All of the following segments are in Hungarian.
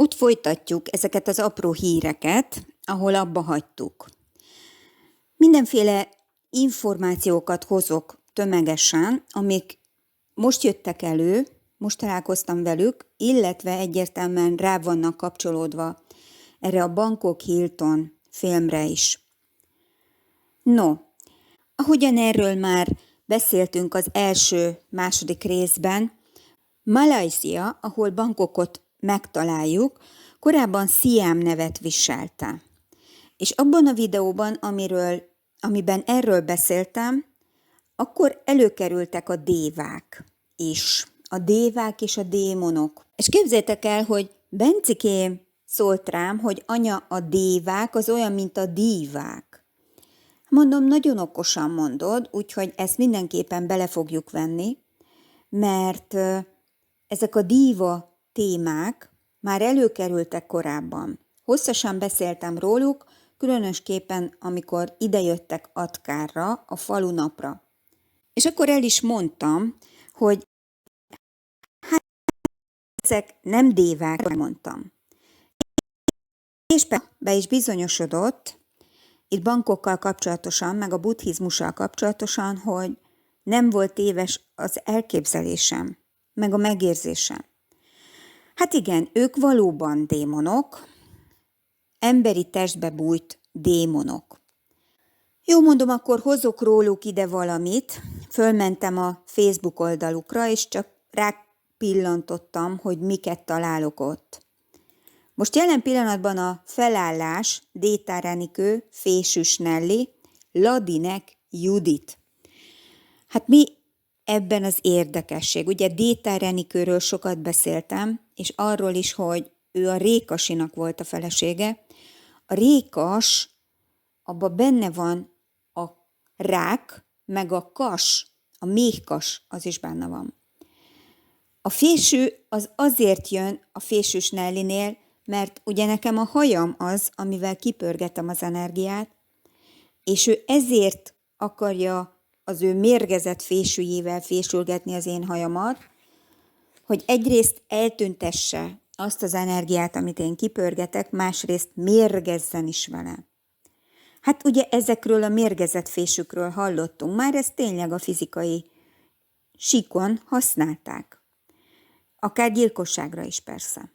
Ott folytatjuk ezeket az apró híreket, ahol abba hagytuk. Mindenféle információkat hozok tömegesen, amik most jöttek elő, most találkoztam velük, illetve egyértelműen rá vannak kapcsolódva erre a Bangkok Hilton filmre is. No, ahogyan erről már beszéltünk az második részben, Malajzia, ahol Bangkokot megtaláljuk, korábban Siam nevet viselte. És abban a videóban, amiben erről beszéltem, akkor előkerültek a dévák is. A dévák és a démonok. És képzeljétek el, hogy Bencikém szólt rám, hogy anya, a dévák az olyan, mint a dívák. Mondom, nagyon okosan mondod, úgyhogy ezt mindenképpen bele fogjuk venni, mert ezek a díva témák már előkerültek korábban. Hosszasan beszéltem róluk, különösképpen amikor idejöttek Atkárra, a falunapra. És akkor el is mondtam, hogy ezek nem dévák, mondtam. És be is bizonyosodott, itt Bangkokkal kapcsolatosan, meg a buddhizmussal kapcsolatosan, hogy nem volt téves az elképzelésem, meg a megérzésem. Hát igen, ők valóban démonok, emberi testbe bújt démonok. Jó, mondom, akkor hozok róluk ide valamit, fölmentem a Facebook oldalukra, és csak rápillantottam, hogy miket találok ott. Most jelen pillanatban a felállás Déta Renikő, Fésűs Nelly, Ladinek Judit. Hát mi ebben az érdekesség? Ugye Déta Renikőről sokat beszéltem, és arról is, hogy ő a Rékasinak volt a felesége. A Rékas, abban benne van a rák, meg a kas, a méhkas, az is benne van. A fésű az azért jön a Fésűs Nellinél, mert ugye nekem a hajam az, amivel kipörgetem az energiát, és ő ezért akarja az ő mérgezett fésűjével fésülgetni az én hajamat, hogy egyrészt eltüntesse azt az energiát, amit én kipörgetek, másrészt mérgezzen is vele. Hát ugye ezekről a mérgezett fésükről hallottunk, már ezt tényleg a fizikai síkon használták. Akár gyilkosságra is persze.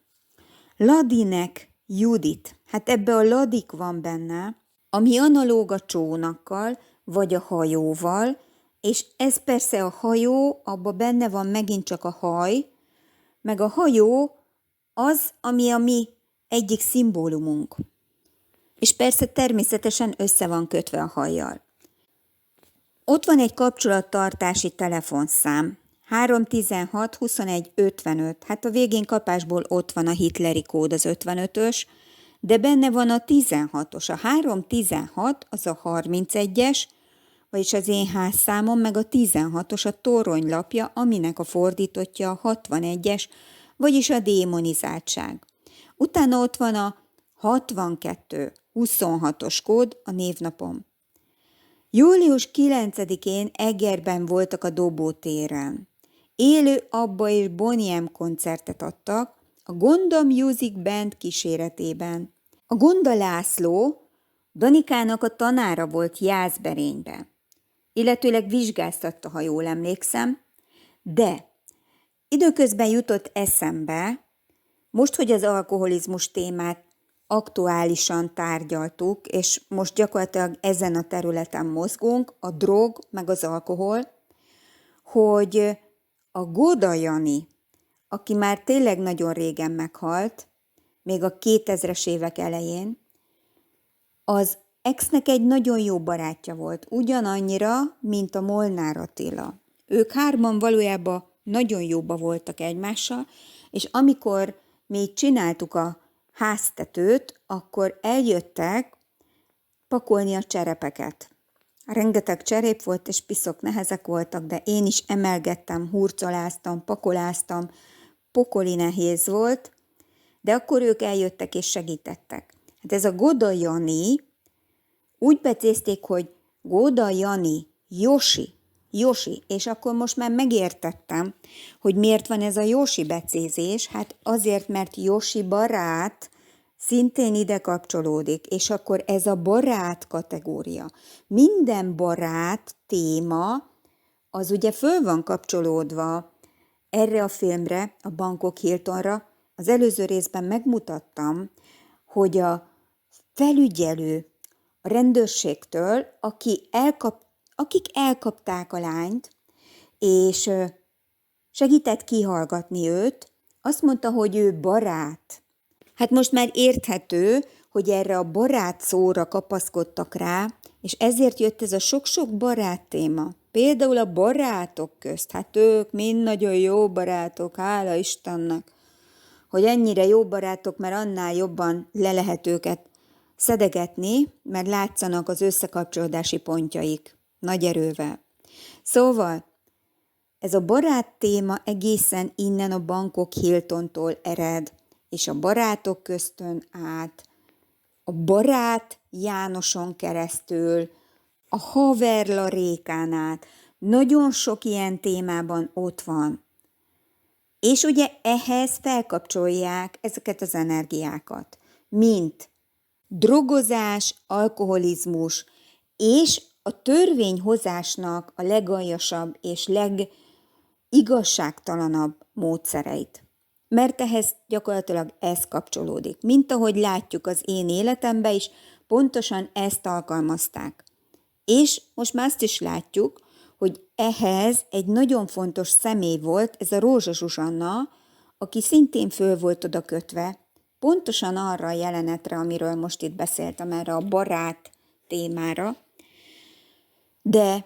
Ladinek Judit, hát ebbe a ladik van benne, ami analóg a csónakkal, vagy a hajóval, és ez persze a hajó, abban benne van megint csak a haj, meg a hajó az, ami a mi egyik szimbólumunk. És persze természetesen össze van kötve a hajjal. Ott van egy kapcsolattartási telefonszám, 316 21 55, hát a végén kapásból ott van a hitleri kód, az 55-ös, de benne van a 16-os, a 316 az a 31-es, vagyis az én házszámom, meg a 16-os a toronylapja, aminek a fordítottja a 61-es, vagyis a démonizáltság. Utána ott van a 62 26-os kód, a névnapom. Július 9-én Egerben voltak a Dobótéren. Élő Abba és Boney M koncertet adtak a Gonda Music Band kíséretében. A Gonda László Danikának a tanára volt Jászberényben, illetőleg vizsgáztatta, ha jól emlékszem, de időközben jutott eszembe, most, hogy az alkoholizmus témát aktuálisan tárgyaltuk, és most gyakorlatilag ezen a területen mozgunk, a drog meg az alkohol, hogy a Góda Jani, aki már tényleg nagyon régen meghalt, még a 2000-es évek elején, az exnek egy nagyon jó barátja volt, ugyanannyira, mint a Molnár Attila. Ők hárman valójában nagyon jóba voltak egymással, és amikor mi csináltuk a háztetőt, akkor eljöttek pakolni a cserepeket. Rengeteg cserép volt, és piszok nehezek voltak, de én is emelgettem, hurcoláztam, pakoláztam, pokoli nehéz volt, de akkor ők eljöttek és segítettek. Hát ez a Góda Jani, úgy becézték, hogy Góda Jani, Josi, Josi. És akkor most már megértettem, hogy miért van ez a Josi becézés. Hát azért, mert Josi barát szintén ide kapcsolódik, és akkor ez a barát kategória. Minden barát téma, az ugye föl van kapcsolódva erre a filmre, a Bangkok Hiltonra. Az előző részben megmutattam, hogy a felügyelő a rendőrségtől, akik elkapták a lányt, és segített kihallgatni őt, azt mondta, hogy ő barát. Hát most már érthető, hogy erre a barát szóra kapaszkodtak rá, és ezért jött ez a sok-sok barát téma. Például a barátok közt, hát ők mind nagyon jó barátok, hála Istennek, hogy ennyire jó barátok, mert annál jobban le lehet őket szedegetni, mert látszanak az összekapcsolódási pontjaik nagy erővel. Szóval ez a barát téma egészen innen a Bangkok Hiltontól ered, és a barátok köztön át, a barát Jánoson keresztül, a haverla Rékán át, nagyon sok ilyen témában ott van. És ugye ehhez felkapcsolják ezeket az energiákat, mint drogozás, alkoholizmus, és a törvényhozásnak a legaljasabb és legigazságtalanabb módszereit. Mert ehhez gyakorlatilag ez kapcsolódik. Mint ahogy látjuk az én életemben is, pontosan ezt alkalmazták. És most már azt is látjuk, hogy ehhez egy nagyon fontos személy volt, ez a Rózsa Zsuzsanna, aki szintén föl volt oda kötve, pontosan arra a jelenetre, amiről most itt beszéltem, erre a barát témára, de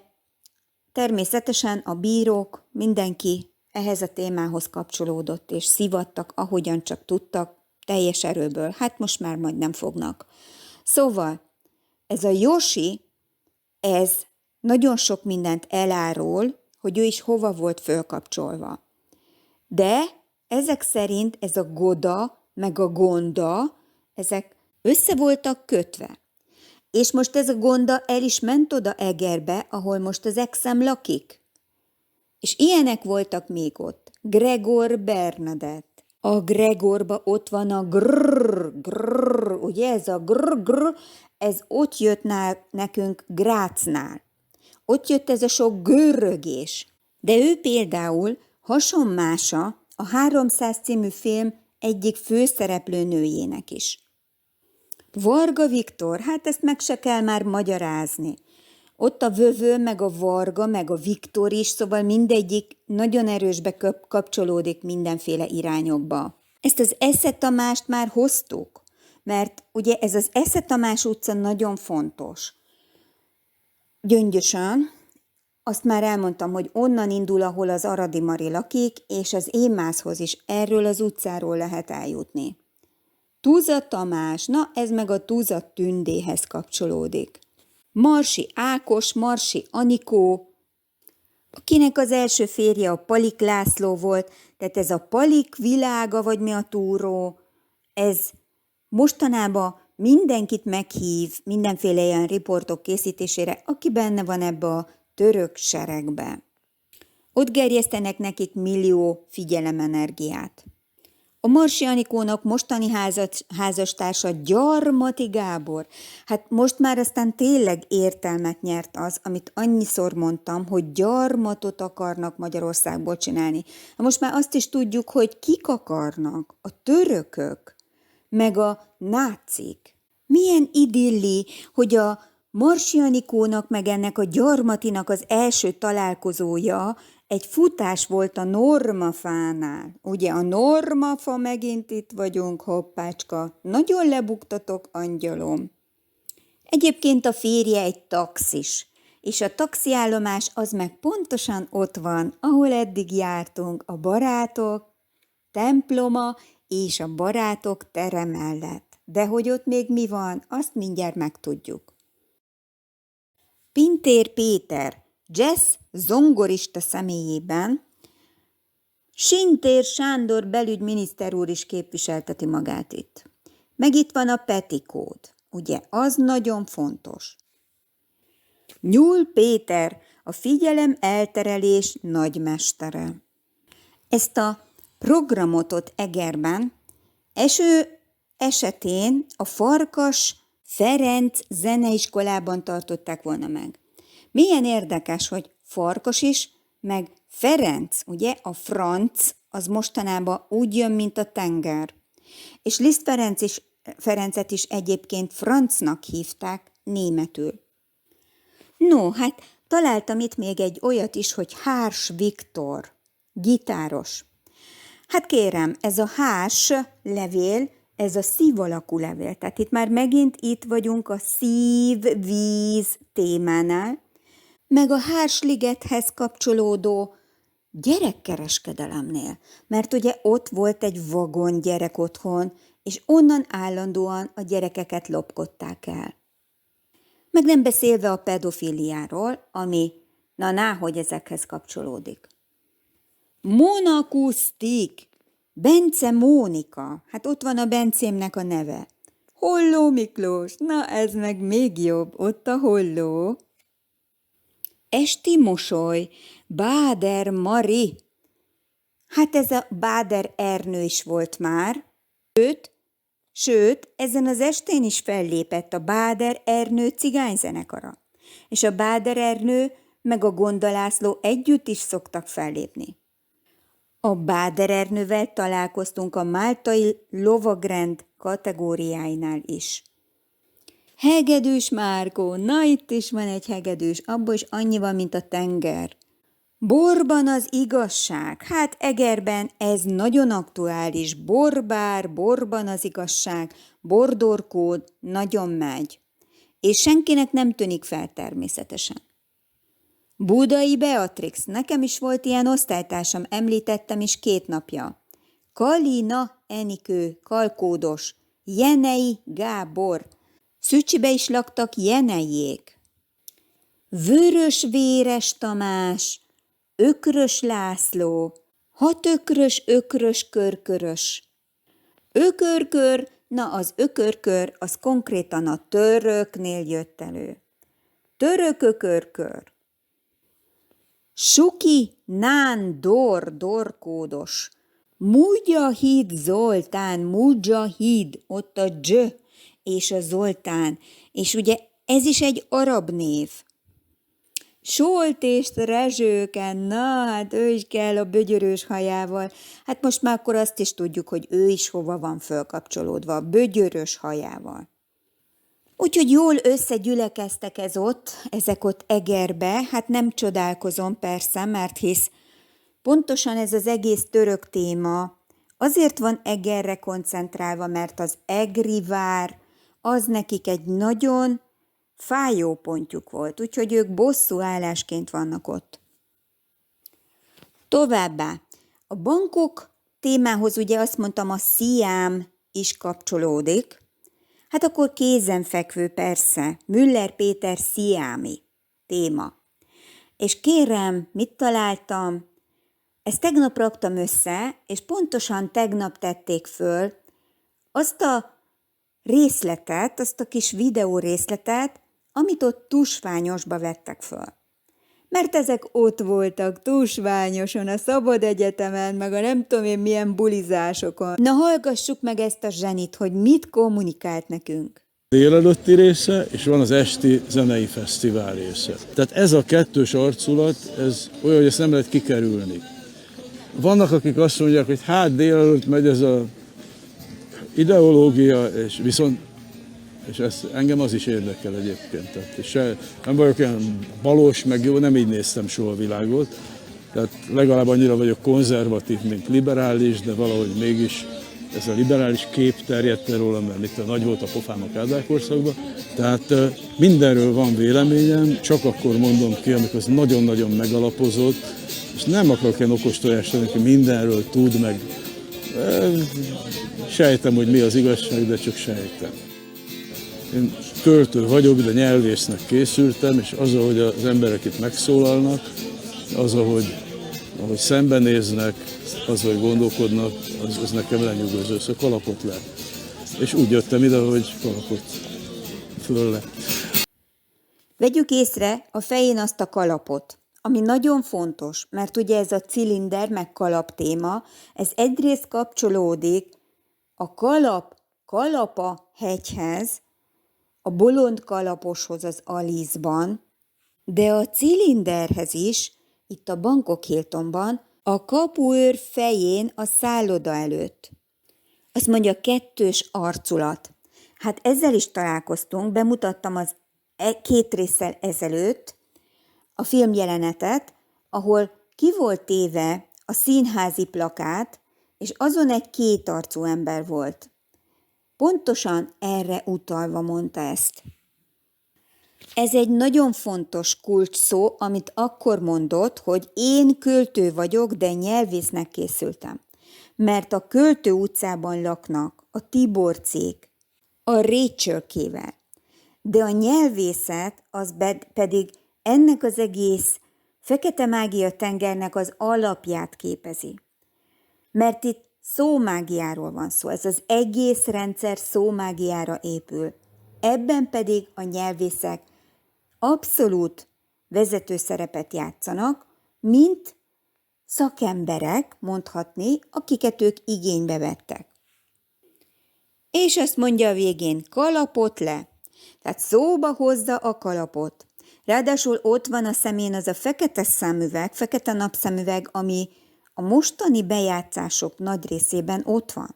természetesen a bírók, mindenki ehhez a témához kapcsolódott, és szivattak, ahogyan csak tudtak, teljes erőből. Hát most már majd nem fognak. Szóval ez a Josi, ez nagyon sok mindent elárul, hogy ő is hova volt fölkapcsolva. De ezek szerint ez a Goda, meg a Gonda, ezek össze voltak kötve. És most ez a Gonda el is ment oda Egerbe, ahol most az exem lakik. És ilyenek voltak még ott. Gregor Bernadett. A Gregorba ott van a grrr, ugye ez a grrr, ez ott jött nekünk Grácnál. Ott jött ez a sok görrögés. De ő például hasonmása a 300 című film egyik főszereplő nőjének is. Varga Viktor, hát ezt meg se kell már magyarázni. Ott a Vövő, meg a Varga, meg a Viktor is, szóval mindegyik nagyon erősbe kapcsolódik mindenféle irányokba. Ezt az Esze Tamást már hoztuk, mert ugye ez az Esze Tamás utca nagyon fontos. Gyöngyösön, azt már elmondtam, hogy onnan indul, ahol az Aradi Mari lakik, és az Émászhoz is erről az utcáról lehet eljutni. Tuza Tamás, na ez meg a Tuza Tündéhez kapcsolódik. Marsi Ákos, Marsi Anikó, akinek az első férje a Palik László volt, tehát ez a Palik világa, vagy mi a túró, ez mostanában mindenkit meghív mindenféle ilyen riportok készítésére, aki benne van ebbe a török seregbe. Ott gerjesztenek nekik millió figyelemenergiát. A Marsi Anikónak mostani házastársa Gyarmati Gábor. Hát most már aztán tényleg értelmet nyert az, amit annyiszor mondtam, hogy gyarmatot akarnak Magyarországból csinálni. Most már azt is tudjuk, hogy kik akarnak, a törökök, meg a nácik. Milyen idilli, hogy a Marsi Anikónak meg ennek a Gyarmatinak az első találkozója egy futás volt a Normafánál. Ugye a Normafa, megint itt vagyunk, hoppácska, nagyon lebuktatok, angyalom. Egyébként a férje egy taxis, és a taxiállomás az meg pontosan ott van, ahol eddig jártunk, a barátok temploma és a barátok tere mellett. De hogy ott még mi van, azt mindjárt megtudjuk. Pintér Péter, jazz zongorista személyében Sintér Sándor belügyminiszter úr is képviselteti magát itt. Meg itt van a petikód, ugye, az nagyon fontos. Nyúl Péter, a a figyelem elterelés nagymestere. Ezt a programot ott Egerben eső esetén a Farkas Ferenc zeneiskolában tartották volna meg. Milyen érdekes, hogy Farkas is, meg Ferenc, ugye a franc, az mostanában úgy jön, mint a tenger. És Liszt Ferencet is egyébként Francnak hívták németül. No, hát találtam itt még egy olyat is, hogy Hárs Viktor, gitáros. Hát kérem, ez a hárs levél, ez a szív alakú levél. Tehát itt vagyunk a szív-víz témánál, meg a Hársligethez kapcsolódó gyerekkereskedelemnél. Mert ugye ott volt egy vagon gyerek otthon, és onnan állandóan a gyerekeket lopkodták el. Meg nem beszélve a pedofiliáról, ami, hogy ezekhez kapcsolódik. Monakusztik, Bence Mónika, hát ott van a Bencémnek a neve. Holló Miklós, na ez meg még jobb, ott a Holló. Esti mosoly, Báder Mari. Hát ez a Báder Ernő is volt már. Sőt, ezen az estén is fellépett a Báder Ernő cigányzenekara. És a Báder Ernő meg a Gonda László együtt is szoktak fellépni. A Báder Ernővel találkoztunk a máltai lovagrend kategóriáinál is. Hegedűs Márkó, na itt is van egy hegedűs, abban is annyi van, mint a tenger. Borban az igazság, hát Egerben ez nagyon aktuális, borbár, borban az igazság, bordorkód nagyon megy, és senkinek nem tűnik fel természetesen. Budai Beatrix, nekem is volt ilyen osztálytársam, említettem is 2 napja. Kalina Enikő, Kalkódos, Jenei Gábor, Szücsibe is laktak Jenejék. Vörös Véres Tamás, Ökrös László, 6 ökrös körkörös. Ökörkör, na az ökörkör, az konkrétan a töröknél jött elő. Törökökörkör. Suki Nándor, dorkódos. Mujahid Zoltán, Mujahid, ott a dzs és a Zoltán, és ugye ez is egy arab név. Soltést Rezsőken, na hát ő is kell a bögyörös hajával. Hát most már akkor azt is tudjuk, hogy ő is hova van fölkapcsolódva, a bögyörös hajával. Úgyhogy jól összegyülekeztek ezek ott Egerbe, hát nem csodálkozom persze, mert hisz pontosan ez az egész török téma azért van Egerre koncentrálva, mert az egri vár az nekik egy nagyon fájó pontjuk volt, úgyhogy ők bosszúállásként vannak ott. Továbbá, a bankok témához ugye azt mondtam, a Sziám is kapcsolódik, hát akkor kézenfekvő persze, Müller Péter sziámi téma. És kérem, mit találtam? Ezt tegnap raktam össze, és pontosan tegnap tették föl azt a részletet, azt a kis videó részletet, amit ott Tusványosba vettek föl. Mert ezek ott voltak Tusványoson, a Szabad Egyetemen, meg a nem tudom én milyen bulizásokon. Na hallgassuk meg ezt a zsenit, hogy mit kommunikált nekünk. Délelőtti része, és van az esti zenei fesztivál része. Tehát ez a kettős arculat, ez olyan, hogy ezt nem lehet kikerülni. Vannak, akik azt mondják, hogy hát délelőtt megy ez a ideológia, és viszont és engem az is érdekel egyébként. Tehát nem vagyok olyan balos, meg jó, nem így néztem soha a világot. Tehát legalább annyira vagyok konzervatív, mint liberális, de valahogy mégis ez a liberális kép terjedt el rólam, mert itt nagy volt a pofám a Kádár korszakban. Tehát mindenről van véleményem, csak akkor mondom ki, amikor az nagyon-nagyon megalapozott, és nem akarok ilyen okostojást lenni, hogy mindenről tud, meg sejtem, hogy mi az igazság, de csak sejtem. Én költő vagyok, de nyelvésznek készültem, és az, ahogy az emberek itt megszólalnak, az, ahogy szembenéznek, az, hogy gondolkodnak, az nekem lenyűgöző, szóval kalapot le. És úgy jöttem ide, hogy kalapot föl le. Vegyük észre a fején azt a kalapot. ami nagyon fontos, mert ugye ez a cilinder meg kalap téma, ez egyrészt kapcsolódik a kalapa hegyhez, a bolond kalaposhoz az Alice-ban, de a cilinderhez is, itt a Bangkok Hiltonban, a kapuőr fején a szálloda előtt. Azt mondja, kettős arculat. Hát ezzel is találkoztunk, bemutattam az 2 résszel ezelőtt a filmjelenetet, ahol ki volt téve a színházi plakát, és azon egy kétarcú ember volt. Pontosan erre utalva mondta ezt. Ez egy nagyon fontos kulcsszó, amit akkor mondott, hogy én költő vagyok, de nyelvésznek készültem. Mert a Költő utcában laknak a Tiborcék, a Rachelkével. De a nyelvészet az pedig ennek az egész fekete mágia tengernek az alapját képezi. Mert itt szómágiáról van szó, ez az egész rendszer szómágiára épül. Ebben pedig a nyelvészek abszolút vezető szerepet játszanak, mint szakemberek, mondhatni, akiket ők igénybe vettek. És azt mondja a végén, kalapot le. Tehát szóba hozza a kalapot. Ráadásul ott van a szemén az a fekete szemüveg, fekete napszemüveg, ami a mostani bejátszások nagy részében ott van.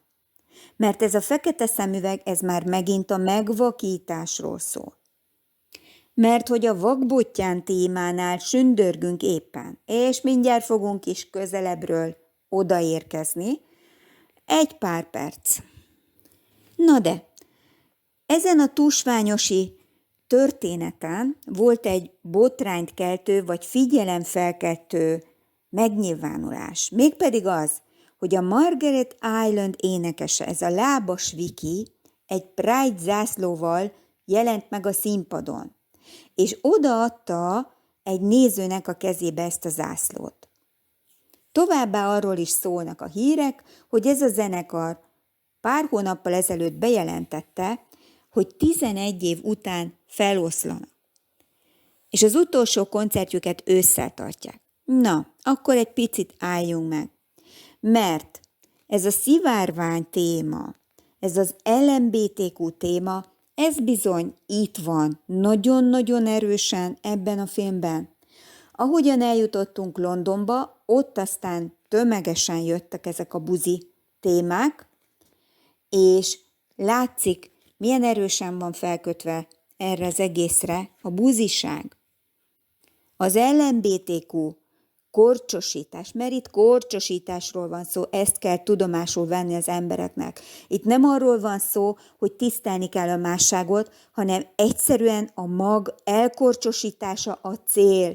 Mert ez a fekete szemüveg, ez már megint a megvakításról szól. Mert hogy a vakbottyán témánál sündörgünk éppen, és mindjárt fogunk is közelebbről odaérkezni. Egy pár perc. Na de, ezen a tusványosi történeten volt egy botrányt keltő vagy figyelemfelkeltő megnyilvánulás. Mégpedig az, hogy a Margaret Island énekese, ez a lábas Viki, egy Pride zászlóval jelent meg a színpadon, és odaadta egy nézőnek a kezébe ezt a zászlót. Továbbá arról is szólnak a hírek, hogy ez a zenekar pár hónappal ezelőtt bejelentette, hogy 11 év után feloszlanak. És az utolsó koncertjüket ősszel tartják. Na, akkor egy picit álljunk meg. Mert ez a szivárvány téma, ez az LMBTQ téma, ez bizony itt van, nagyon-nagyon erősen ebben a filmben. Ahogyan eljutottunk Londonba, ott aztán tömegesen jöttek ezek a buzi témák, és látszik, milyen erősen van felkötve erre az egészre a buziság. Az LMBTQ korcsosítás, mert itt korcsosításról van szó, ezt kell tudomásul venni az embereknek. Itt nem arról van szó, hogy tisztelni kell a másságot, hanem egyszerűen a mag elkorcsosítása a cél.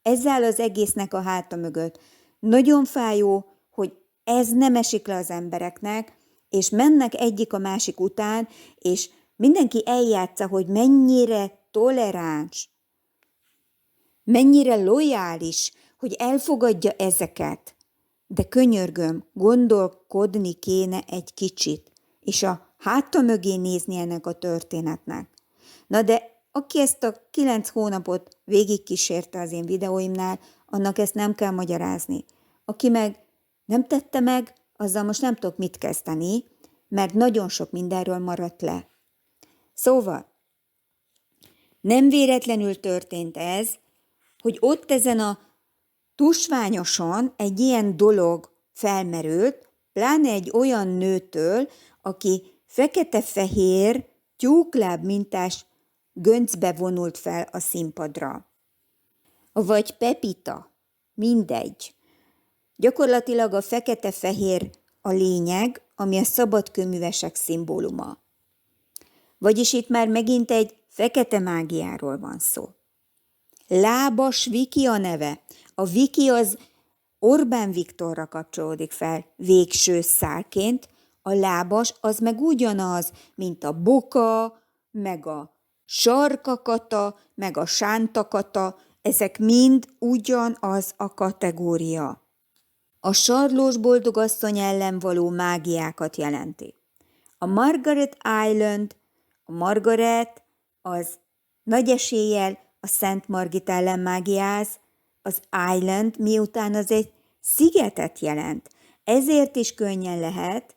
Ezzel az egésznek a háta mögött. Nagyon fájó, hogy ez nem esik le az embereknek, és mennek egyik a másik után, és mindenki eljátsza, hogy mennyire toleráns, mennyire lojális, hogy elfogadja ezeket. De könyörgöm, gondolkodni kéne egy kicsit, és a háta mögé nézni ennek a történetnek. Na de aki ezt a 9 hónapot végigkísérte az én videóimnál, annak ezt nem kell magyarázni. Aki meg nem tette meg, azzal most nem tudok mit kezdeni, mert nagyon sok mindenről maradt le. Szóval, nem véletlenül történt ez, hogy ott ezen a tusványoson egy ilyen dolog felmerült, pláne egy olyan nőtől, aki fekete-fehér, tyúkláb mintás göncbe vonult fel a színpadra. Vagy Pepita, mindegy. Gyakorlatilag a fekete-fehér a lényeg, ami a szabadkőművesek szimbóluma. Vagyis itt már megint egy fekete mágiáról van szó. Lábas Viki a neve. A Viki az Orbán Viktorra kapcsolódik fel végső szálként, a lábas az meg ugyanaz, mint a boka, meg a sarkakata, meg a sántakata, ezek mind ugyanaz a kategória. A sarlós boldogasszony ellen való mágiákat jelenti. A Margaret Island, a Margaret az nagy eséllyel a Szent Margit ellen mágiáz, az island, miután az egy szigetet jelent. Ezért is könnyen lehet,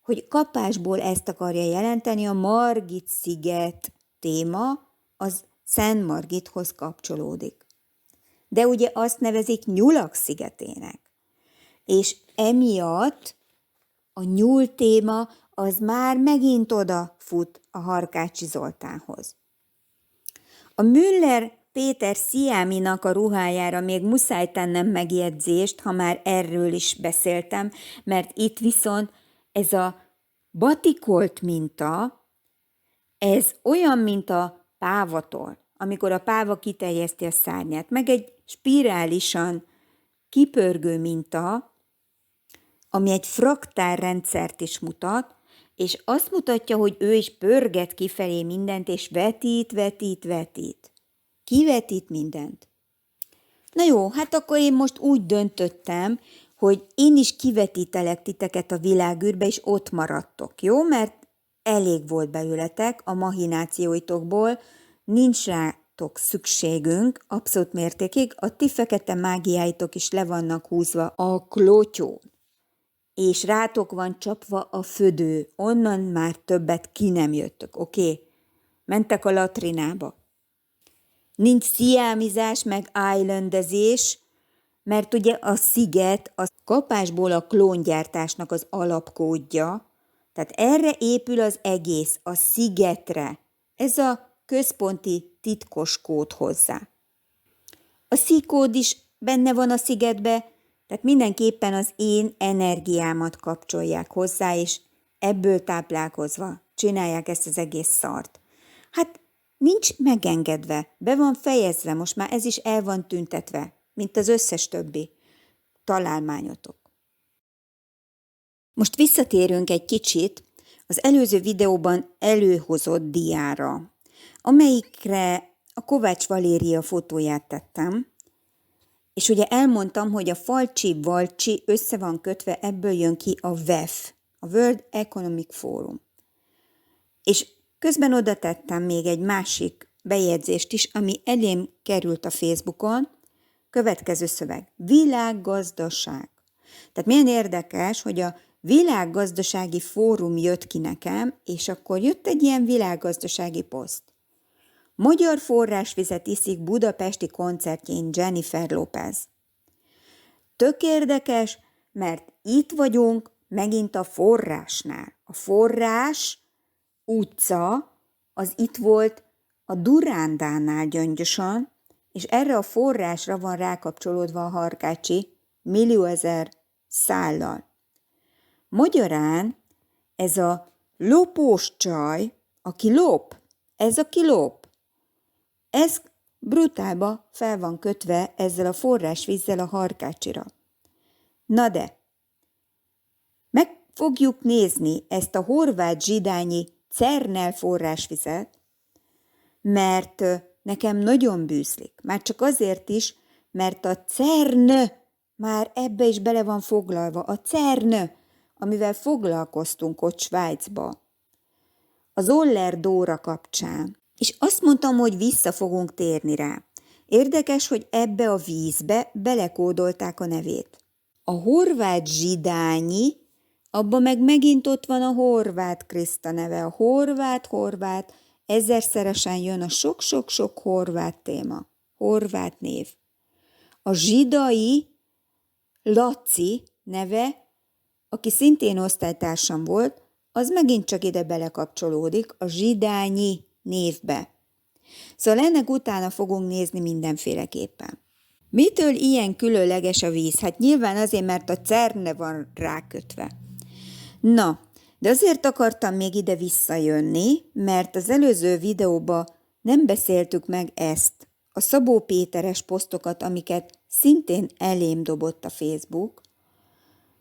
hogy kapásból ezt akarja jelenteni, a Margit-sziget téma az Szent Margithoz kapcsolódik. De ugye azt nevezik Nyulak szigetének. És emiatt a nyúl téma az már megint odafut a Harkácsi Zoltánhoz. A Müller Péter Sziáminak a ruhájára még muszáj tennem megjegyzést, ha már erről is beszéltem, mert itt viszont ez a batikolt minta, ez olyan, mint a pávatól, amikor a páva kiterjeszti a szárnyát, meg egy spirálisan kipörgő minta, ami egy fraktálrendszert is mutat, és azt mutatja, hogy ő is pörget kifelé mindent, és vetít. Kivetít mindent. Na jó, hát akkor én most úgy döntöttem, hogy én is kivetítelek titeket a világűrbe, és ott maradtok, jó? Mert elég volt belőletek a mahinációitokból, nincs rátok szükségünk abszolút mértékig, a ti fekete mágiáitok is le vannak húzva a klotyón, és rátok van csapva a födő, onnan már többet ki nem jöttök, oké? Mentek a latrinába. Nincs sziámizás, meg islandezés, mert ugye a sziget a kapásból a klóngyártásnak az alapkódja, tehát erre épül az egész, a szigetre. Ez a központi titkos kód hozzá. A szíkód is benne van a szigetbe, tehát mindenképpen az én energiámat kapcsolják hozzá, és ebből táplálkozva csinálják ezt az egész szart. Hát nincs megengedve, be van fejezve, most már ez is el van tüntetve, mint az összes többi találmányotok. Most visszatérünk egy kicsit az előző videóban előhozott diára, amelyikre a Kovács Valéria fotóját tettem, és ugye elmondtam, hogy a falcsi-valcsi össze van kötve, ebből jön ki a WEF, a World Economic Forum. És közben oda tettem még egy másik bejegyzést is, ami elém került a Facebookon, következő szöveg, világgazdaság. Tehát milyen érdekes, hogy a világgazdasági fórum jött ki nekem, és akkor jött egy ilyen világgazdasági poszt. Magyar forrásvizet iszik budapesti koncertjén Jennifer Lopez. Tök érdekes, mert itt vagyunk megint a forrásnál. A forrás utca az itt volt a Durándánál Gyöngyösön, és erre a forrásra van rákapcsolódva a Harkácsi millióezer szállal. Magyarán ez a lopós csaj, aki lop, ez aki lop, ez brutálba fel van kötve ezzel a forrásvízzel a Harkácsira. Na de, meg fogjuk nézni ezt a horvát zsidányi Cernel forrásvizet, mert nekem nagyon bűzlik. Már csak azért is, mert a CERN már ebbe is bele van foglalva. A CERN, amivel foglalkoztunk ott Svájcba. Az Oller Dóra kapcsán. És azt mondtam, hogy vissza fogunk térni rá. Érdekes, hogy ebbe a vízbe belekódolták a nevét. A horvát zsidányi, abban meg megint ott van a Horváth Kriszta neve. A horvát, ezerszeresen jön a sok-sok-sok horvát téma. Horvát név. A zsidai Laci neve, aki szintén osztálytársam volt, az megint csak ide belekapcsolódik a zsidányi névbe. Szóval ennek utána fogunk nézni mindenféleképpen. Mitől ilyen különleges a víz? Hát nyilván azért, mert a CERN van rákötve. Na, de azért akartam még ide visszajönni, mert az előző videóban nem beszéltük meg ezt, a Szabó Péteres posztokat, amiket szintén elém dobott a Facebook,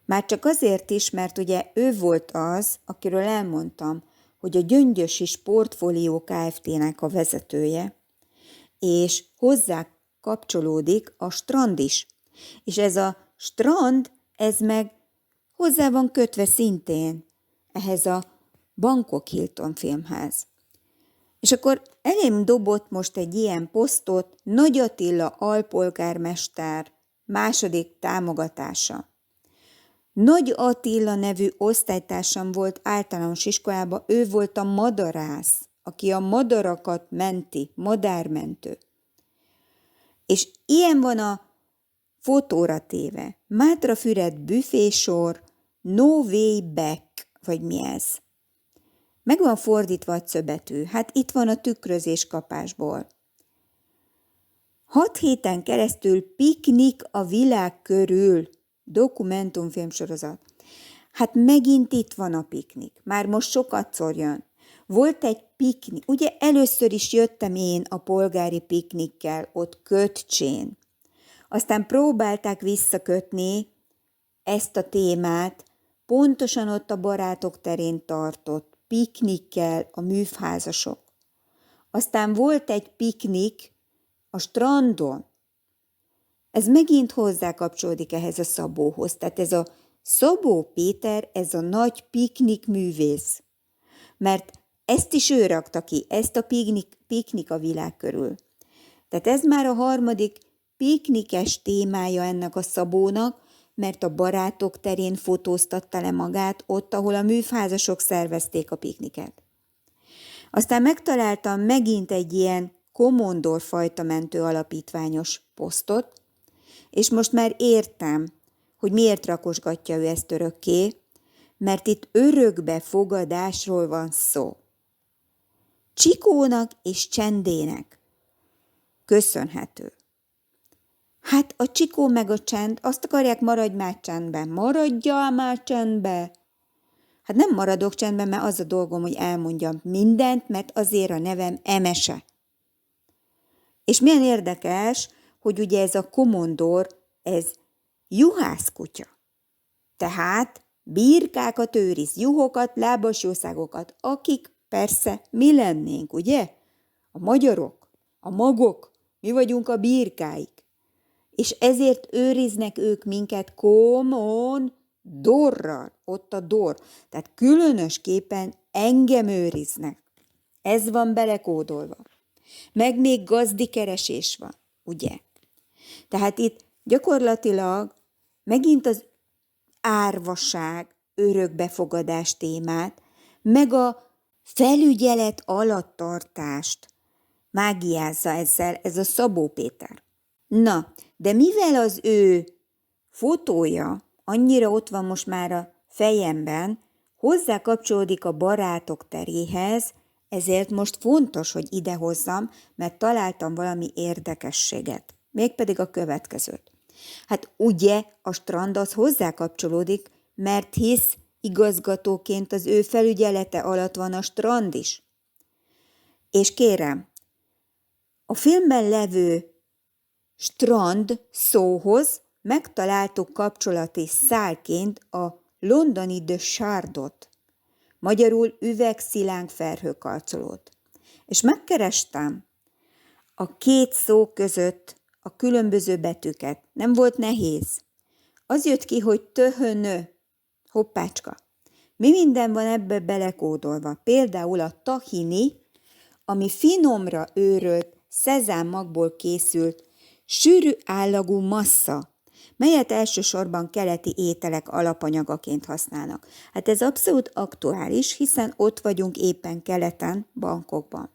már csak azért is, mert ugye ő volt az, akiről elmondtam, hogy a Gyöngyösi Sportfólió Kft-nek a vezetője, és hozzá kapcsolódik a strand is. És ez a strand, ez meg hozzá van kötve szintén ehhez a Bangkok Hilton filmhez. És akkor elém dobott most egy ilyen posztot Nagy Attila alpolgármester második támogatása. Nagy Attila nevű osztálytársam volt általános iskolában, ő volt a madarász, aki a madarakat menti, madármentő. És ilyen van a fotóra téve. Mátrafüred büfésor, no way back, vagy mi ez? Meg van fordítva a cöbetű. Hát itt van a tükrözés kapásból. 6 héten keresztül piknik a világ körül. Dokumentumfilmsorozat. Hát megint itt van a piknik. Már most sokatszor jön. Volt egy piknik. Ugye először is jöttem én a polgári piknikkel ott Kötcsén. Aztán próbálták visszakötni ezt a témát, pontosan ott a Barátok terén tartott piknikkel a műfházasok. Aztán volt egy piknik a strandon. Ez megint hozzá kapcsolódik ehhez a Szabóhoz. Tehát ez a Szabó Péter, ez a nagy piknik művész. Mert ezt is ő rakta ki, ezt a piknik a világ körül. Tehát ez már a harmadik piknikes témája ennek a Szabónak, mert a Barátok terén fotóztatta le magát ott, ahol a műfházasok szervezték a pikniket. Aztán megtaláltam megint egy ilyen Komondor fajta mentő alapítványos posztot, és most már értem, hogy miért rakosgatja ő ezt örökké, mert itt örökbefogadásról van szó. Csikónak és Csendének köszönhető. Hát a Csikó meg a Csend azt akarják, maradj már csendben. Maradjál már csendbe! Hát nem maradok csendben, mert az a dolgom, hogy elmondjam mindent, mert azért a nevem Emese. És milyen érdekes, hogy ugye ez a komondor, ez juhászkutya. Tehát birkákat őriz, juhokat, lábas jószágokat, akik persze mi lennénk, ugye? A magyarok, a magok, mi vagyunk a birkáik. És ezért őriznek ők minket dorral, ott a dor. Tehát különösképpen engem őriznek. Ez van belekódolva. Meg még gazdikeresés van, ugye? Tehát itt gyakorlatilag megint az árvaság, örökbefogadás témát, meg a felügyelet alattartást mágiázza ezzel ez a Szabó Péter. Na, de mivel az ő fotója annyira ott van most már a fejemben, hozzá kapcsolódik a Barátok teréhez, ezért most fontos, hogy idehozzam, mert találtam valami érdekességet. Mégpedig a következőt. Hát ugye a strand az hozzá kapcsolódik, mert hisz igazgatóként az ő felügyelete alatt van a strand is. És kérem, a filmben levő strand szóhoz megtaláltuk kapcsolati szálként a londoni The Shardot, magyarul üvegszilánk ferhőkarcolót. És megkerestem a két szó között a különböző betűket. Nem volt nehéz. Az jött ki, hogy töhönö, hoppácska. Mi minden van ebbe belekódolva? Például a tahini, ami finomra őrölt szezámmagból készült sűrű állagú massza, melyet elsősorban keleti ételek alapanyagaként használnak. Hát ez abszolút aktuális, hiszen ott vagyunk éppen keleten, Bangkokban.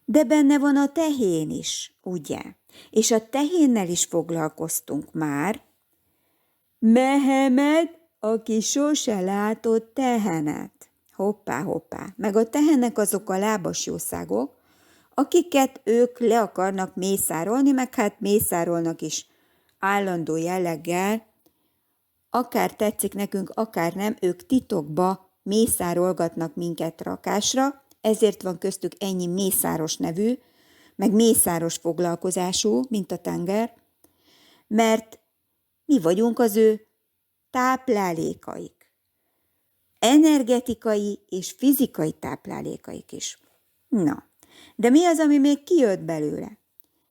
De benne van a tehén is, ugye? És a tehénnel is foglalkoztunk már. Mehemet, aki sose látott tehenet. Hoppá, hoppá. Meg a tehenek azok a lábas jószágok, akiket ők le akarnak mészárolni, meg hát mészárolnak is állandó jelleggel, akár tetszik nekünk, akár nem, ők titokba mészárolgatnak minket rakásra, ezért van köztük ennyi mészáros nevű, meg mészáros foglalkozású, mint a tenger, mert mi vagyunk az ő táplálékaik. Energetikai és fizikai táplálékaik is. Na, de mi az, ami még kijött belőle?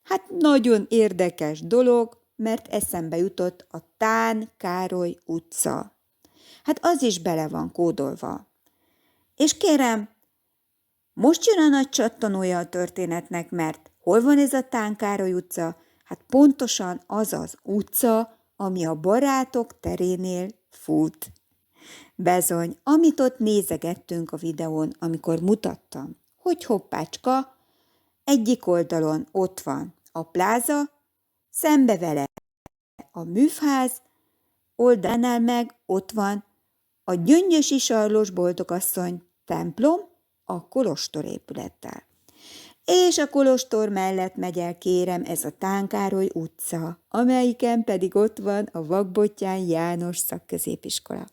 Hát nagyon érdekes dolog, mert eszembe jutott a Tán Károly utca. Hát az is bele van kódolva. És kérem, Most jön a nagy csattanója a történetnek, mert hol van ez a Tán Károly utca? Hát pontosan az az utca, ami a Barátok terénél fut. Bezony, amit ott nézegettünk a videón, amikor mutattam, hogy hoppácska, egyik oldalon ott van a pláza, szembe vele a műfház, oldalánál meg ott van a Gyöngyösi Sarlós boldogasszony templom a kolostor épülettel. És a kolostor mellett megy el, kérem, ez a Tán Károly utca, amelyiken pedig ott van a Vakbottyán János Szakközépiskola.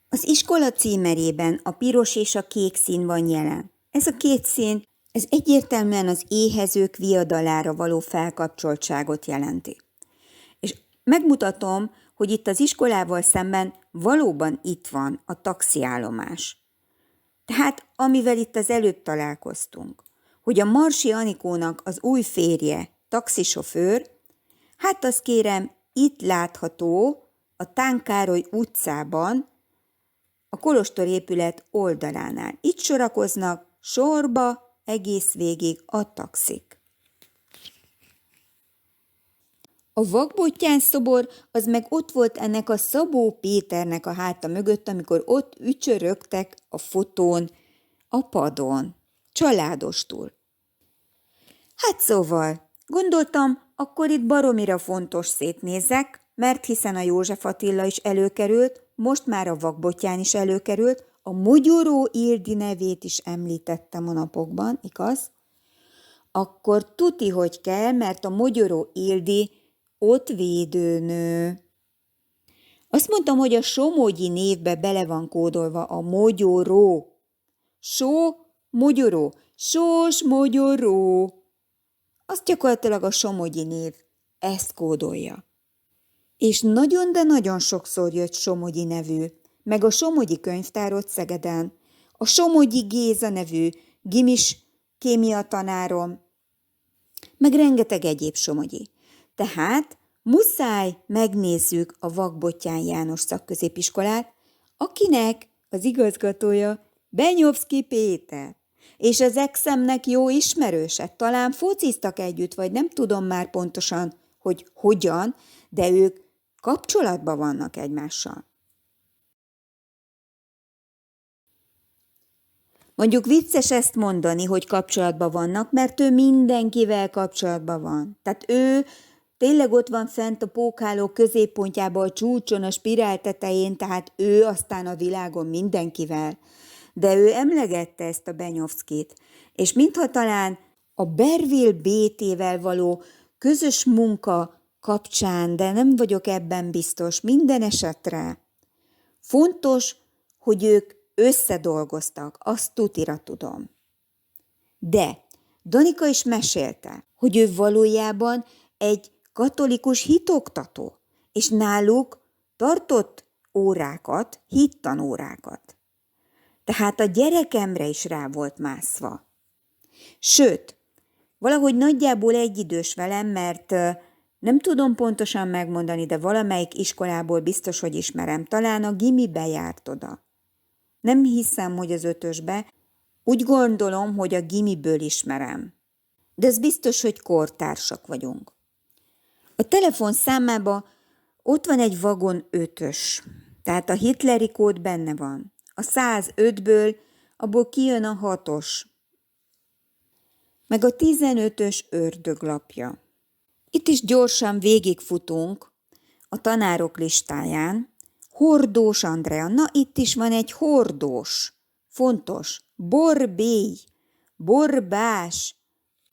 Az iskola címerében a piros és a kék szín van jelen. Ez a két szín, ez egyértelműen az éhezők viadalára való felkapcsoltságot jelenti. És megmutatom, hogy itt az iskolával szemben valóban itt van a taxiállomás. Tehát amivel itt az előbb találkoztunk, hogy a Marsi Anikónak az új férje, taxisofőr, hát azt kérem, itt látható a Tán Károly utcában, a kolostor épület oldalánál. Itt sorakoznak sorba egész végig a taxik. A Vakbottyán szobor az meg ott volt ennek a Szabó Péternek a háta mögött, amikor ott ücsörögtek a fotón, a padon, családostul. Hát szóval, gondoltam, akkor itt baromira fontos szétnézzek, mert hiszen a József Attila is előkerült, most már a Vakbottyán is előkerült, a Mogyoró Ildi nevét is említettem a napokban, igaz? Akkor tuti, hogy kell, mert a Mogyoró Ildi ott védőnő. Azt mondtam, hogy a somogyi névbe bele van kódolva a Mogyoró. Mogyoró, Sós Mogyoró. Azt gyakorlatilag a somogyi név ezt kódolja. És nagyon, de nagyon sokszor jött Somogyi nevű, meg a Somogyi könyvtárot Szegeden, a Somogyi Géza nevű gimis kémiatanárom, meg rengeteg egyéb Somogyi. Tehát muszáj megnézzük a Vakbottyán János Szakközépiskolát, akinek az igazgatója Benyovszky Péter, és az exemnek jó ismerőse, talán fociztak együtt, vagy nem tudom már pontosan, hogy hogyan, de ők kapcsolatban vannak egymással. Mondjuk vicces ezt mondani, hogy kapcsolatban vannak, mert ő mindenkivel kapcsolatban van. Tehát ő tényleg ott van fent a pókháló középpontjában, a csúcson, a spirál tetején, tehát ő aztán a világon mindenkivel. De ő emlegette ezt a Benyovszkyt, és mintha talán a Berville BT-vel való közös munka kapcsán, de nem vagyok ebben biztos, minden esetre fontos, hogy ők összedolgoztak, azt tutira tudom. De Danika is mesélte, hogy ő valójában egy katolikus hitoktató, és náluk tartott órákat, hittanórákat. Tehát a gyerekemre is rá volt mászva. Sőt, valahogy nagyjából egyidős velem, mert nem tudom pontosan megmondani, de valamelyik iskolából biztos, hogy ismerem. Talán a gimibe járt oda. Nem hiszem, hogy az 5-ösbe. Úgy gondolom, hogy a gimiből ismerem. De ez biztos, hogy kortársak vagyunk. A telefonszámában ott van egy vagon 5-ös. Tehát a hitleri kód benne van. A 105-ből abból kijön a 6-os. Meg a 15-ös ördöglapja. Itt is gyorsan végigfutunk a tanárok listáján. Hordós Andrea, na itt is van egy hordós, fontos, Borbély, Borbás,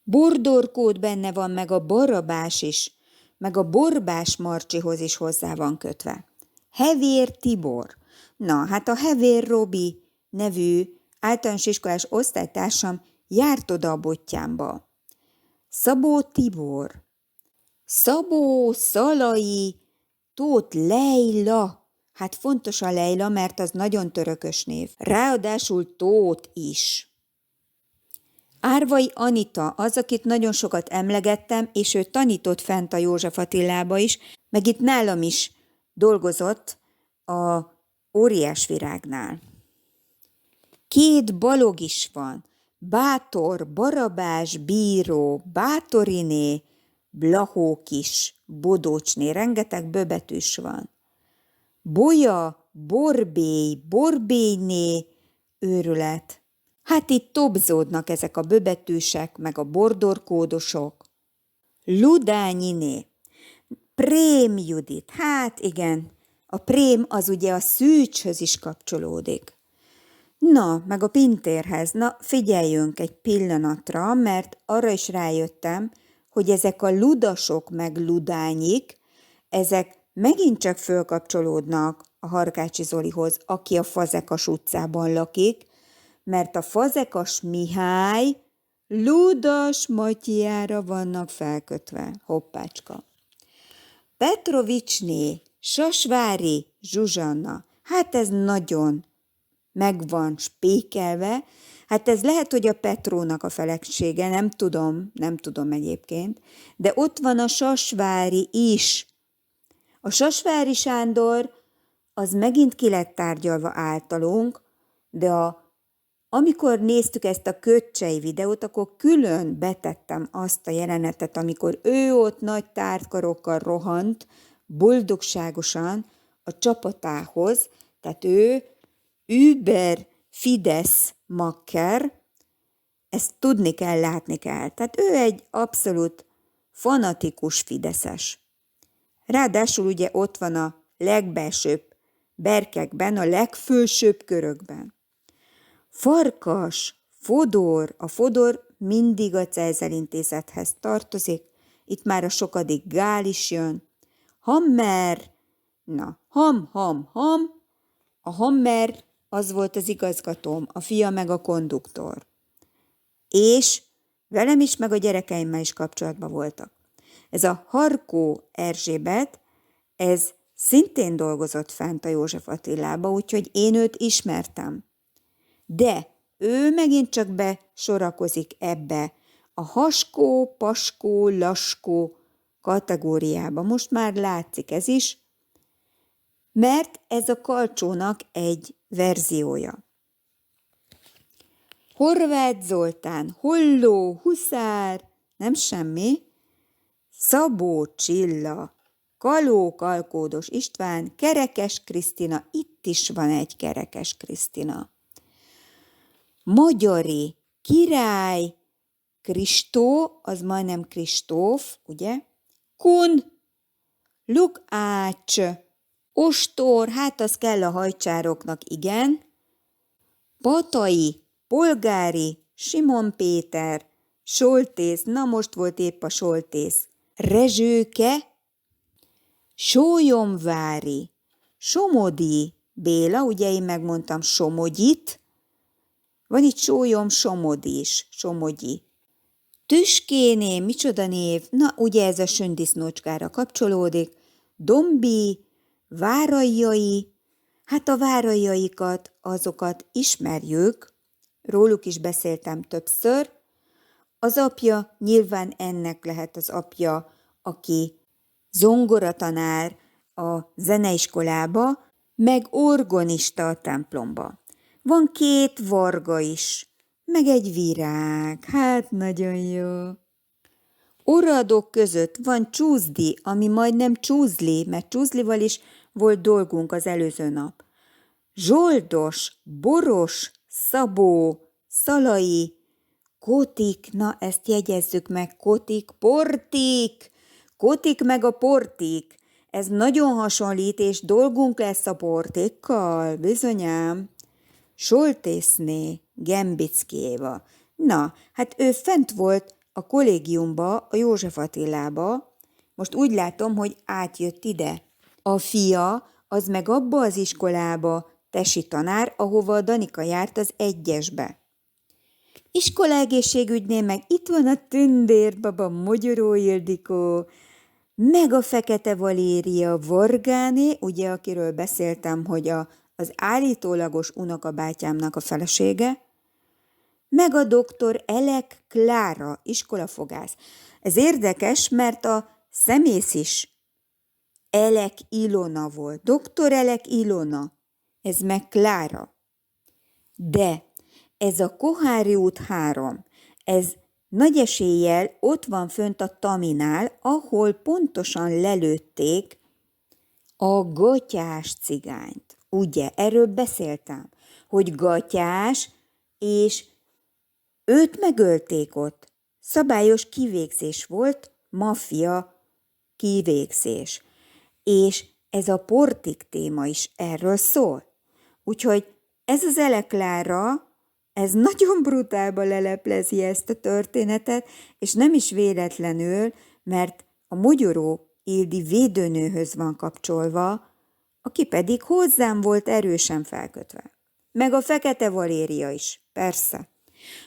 Bordorkód benne van, meg a Barabás is, meg a Borbás Marcsihoz is hozzá van kötve. Hevér Tibor, na hát a Hevér Robi nevű általános iskolás osztálytársam járt oda a Bottyánba. Szabó Tibor, Szabó, Szalai, Tóth Leila. Hát fontos a Leila, mert az nagyon törökös név. Ráadásul Tóth is. Árvai Anita, az, akit nagyon sokat emlegettem, és ő tanított fent a József Attilába is, meg itt nálam is dolgozott a Óriásvirágnál. 2 Balog is van. Bátor, Barabás, Bíró, Bátoriné, Blahókis, Bodócsné, rengeteg böbetűs van. Bolya, Borbély, Borbélyné, őrület. Hát itt tobzódnak ezek a böbetűsek, meg a bordorkódosok. Ludányiné, Prém Judit, hát igen, a prém az ugye a szűcshöz is kapcsolódik. Na, meg a pintérhez, na figyeljünk egy pillanatra, mert arra is rájöttem, hogy ezek a ludasok meg ludányik, ezek megint csak fölkapcsolódnak a Harkácsi Zolihoz, aki a Fazekas utcában lakik, mert a Fazekas Mihály Ludas Matyjára vannak felkötve. Hoppácska. Petrovicsné, Sasvári Zsuzsanna, hát ez nagyon meg van spékelve, hát ez lehet, hogy a Petrónak a felesége, nem tudom egyébként, de ott van a Sasvári is. A Sasvári Sándor az megint ki lett tárgyalva általunk, de amikor néztük ezt a Kötcsei videót, akkor külön betettem azt a jelenetet, amikor ő ott nagy tártkarokkal rohant, boldogságosan a csapatához, tehát ő Über Fidesz makker, ezt tudni kell, látni kell. Tehát ő egy abszolút fanatikus fideszes. Ráadásul ugye ott van a legbelsőbb berkekben, a legfölsőbb körökben. Farkas, Fodor, a Fodor mindig a Cejzel Intézethez tartozik, itt már a sokadik Gál is jön. Hammer, na, ham, a Hammer az volt az igazgatóm, a fia meg a konduktor. És velem is, meg a gyerekeimmel is kapcsolatban voltak. Ez a Harkó Erzsébet, ez szintén dolgozott fent a József Attilába, úgyhogy én őt ismertem. De ő megint csak besorakozik ebbe a haskó, paskó, laskó kategóriába. Most már látszik ez is, mert ez a Kalcsónak egy verziója. Horváth Zoltán, Holló, Huszár, nem semmi, Szabó Csilla, Kaló Kalkódos István, Kerekes Krisztina, itt is van egy Kerekes Krisztina. Magyari, Király, Kristó, az majdnem Kristóf, ugye? Kun, Lukács, Ostor, hát az kell a hajcsároknak, igen. Patai, Polgári, Simon Péter, Soltész, na most volt épp a Soltész. Rezsőke, Sólyomvári, Somodi Béla, ugye én megmondtam Somogyit, van itt Somodi is, Somogyi. Tüskéné, micsoda név, na ugye ez a sündisznócskára kapcsolódik, Dombi, Várajjai, hát a várajjaikat, azokat ismerjük, róluk is beszéltem többször. Az apja nyilván ennek lehet az apja, aki zongoratanár a zeneiskolába, meg orgonista a templomba. Van 2 Varga is, meg egy Virág, hát nagyon jó. Oradok között van Csúzdi, ami majdnem Csúzli, mert Csúzlival is volt dolgunk az előző nap. Zsoldos, Boros, Szabó, Szalai, Kotik, na ezt jegyezzük meg, Kotik, Portik, Kotik meg a Portik. Ez nagyon hasonlít, és dolgunk lesz a Portikkal, bizonyám. Soltészné, Gembickéva. Na, hát ő fent volt a kollégiumba, a József Attilába, most úgy látom, hogy átjött ide. A fia, az meg abba az iskolába, tesi tanár, ahova a Danika járt az 1-esbe. Iskolaegészségügynél meg itt van a tündérbaba Mogyoró Ildikó, meg a Fekete Valéria Vargáné, ugye, akiről beszéltem, hogy az állítólagos unokabátyámnak a felesége, meg a doktor Elek Klára, iskolafogász. Ez érdekes, mert a szemész is Elek Ilona volt. Doktor Elek Ilona, ez meg Klára. De ez a Kohári út 3, ez nagy eséllyel ott van fönt a Taminál, ahol pontosan lelőtték a gatyás cigányt. Ugye, erről beszéltem, hogy gatyás, és őt megölték ott. Szabályos kivégzés volt, maffia kivégzés. És ez a Portik téma is erről szól. Úgyhogy ez az Eleklára, ez nagyon brutálba leleplezi ezt a történetet, és nem is véletlenül, mert a Mogyoró Ildi védőnőhöz van kapcsolva, aki pedig hozzám volt erősen felkötve. Meg a Fekete Valéria is, persze.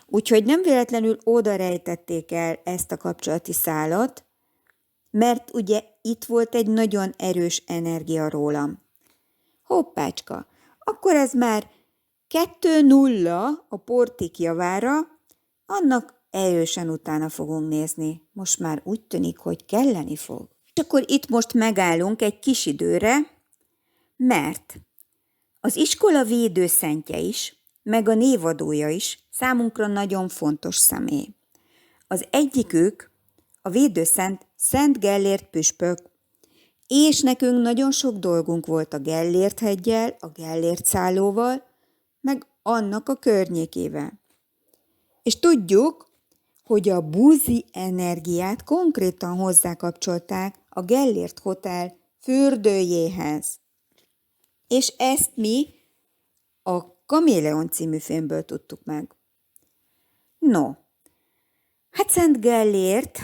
Úgyhogy nem véletlenül oda rejtették el ezt a kapcsolati szálat, mert ugye itt volt egy nagyon erős energia rólam. Hoppácska, akkor ez már 2-0 a Portik javára, annak erősen utána fogunk nézni. Most már úgy tűnik, hogy kelleni fog. És akkor itt most megállunk egy kis időre, mert az iskola védőszentje is, meg a névadója is számunkra nagyon fontos személy. Az egyikük a védőszent Szent Gellért püspök, és nekünk nagyon sok dolgunk volt a Gellért heggyel, a Gellért szállóval, meg annak a környékével. És tudjuk, hogy a buzi energiát konkrétan hozzákapcsolták a Gellért Hotel fürdőjéhez. És ezt mi a Kaméleon című filmből tudtuk meg. No, hát Szent Gellért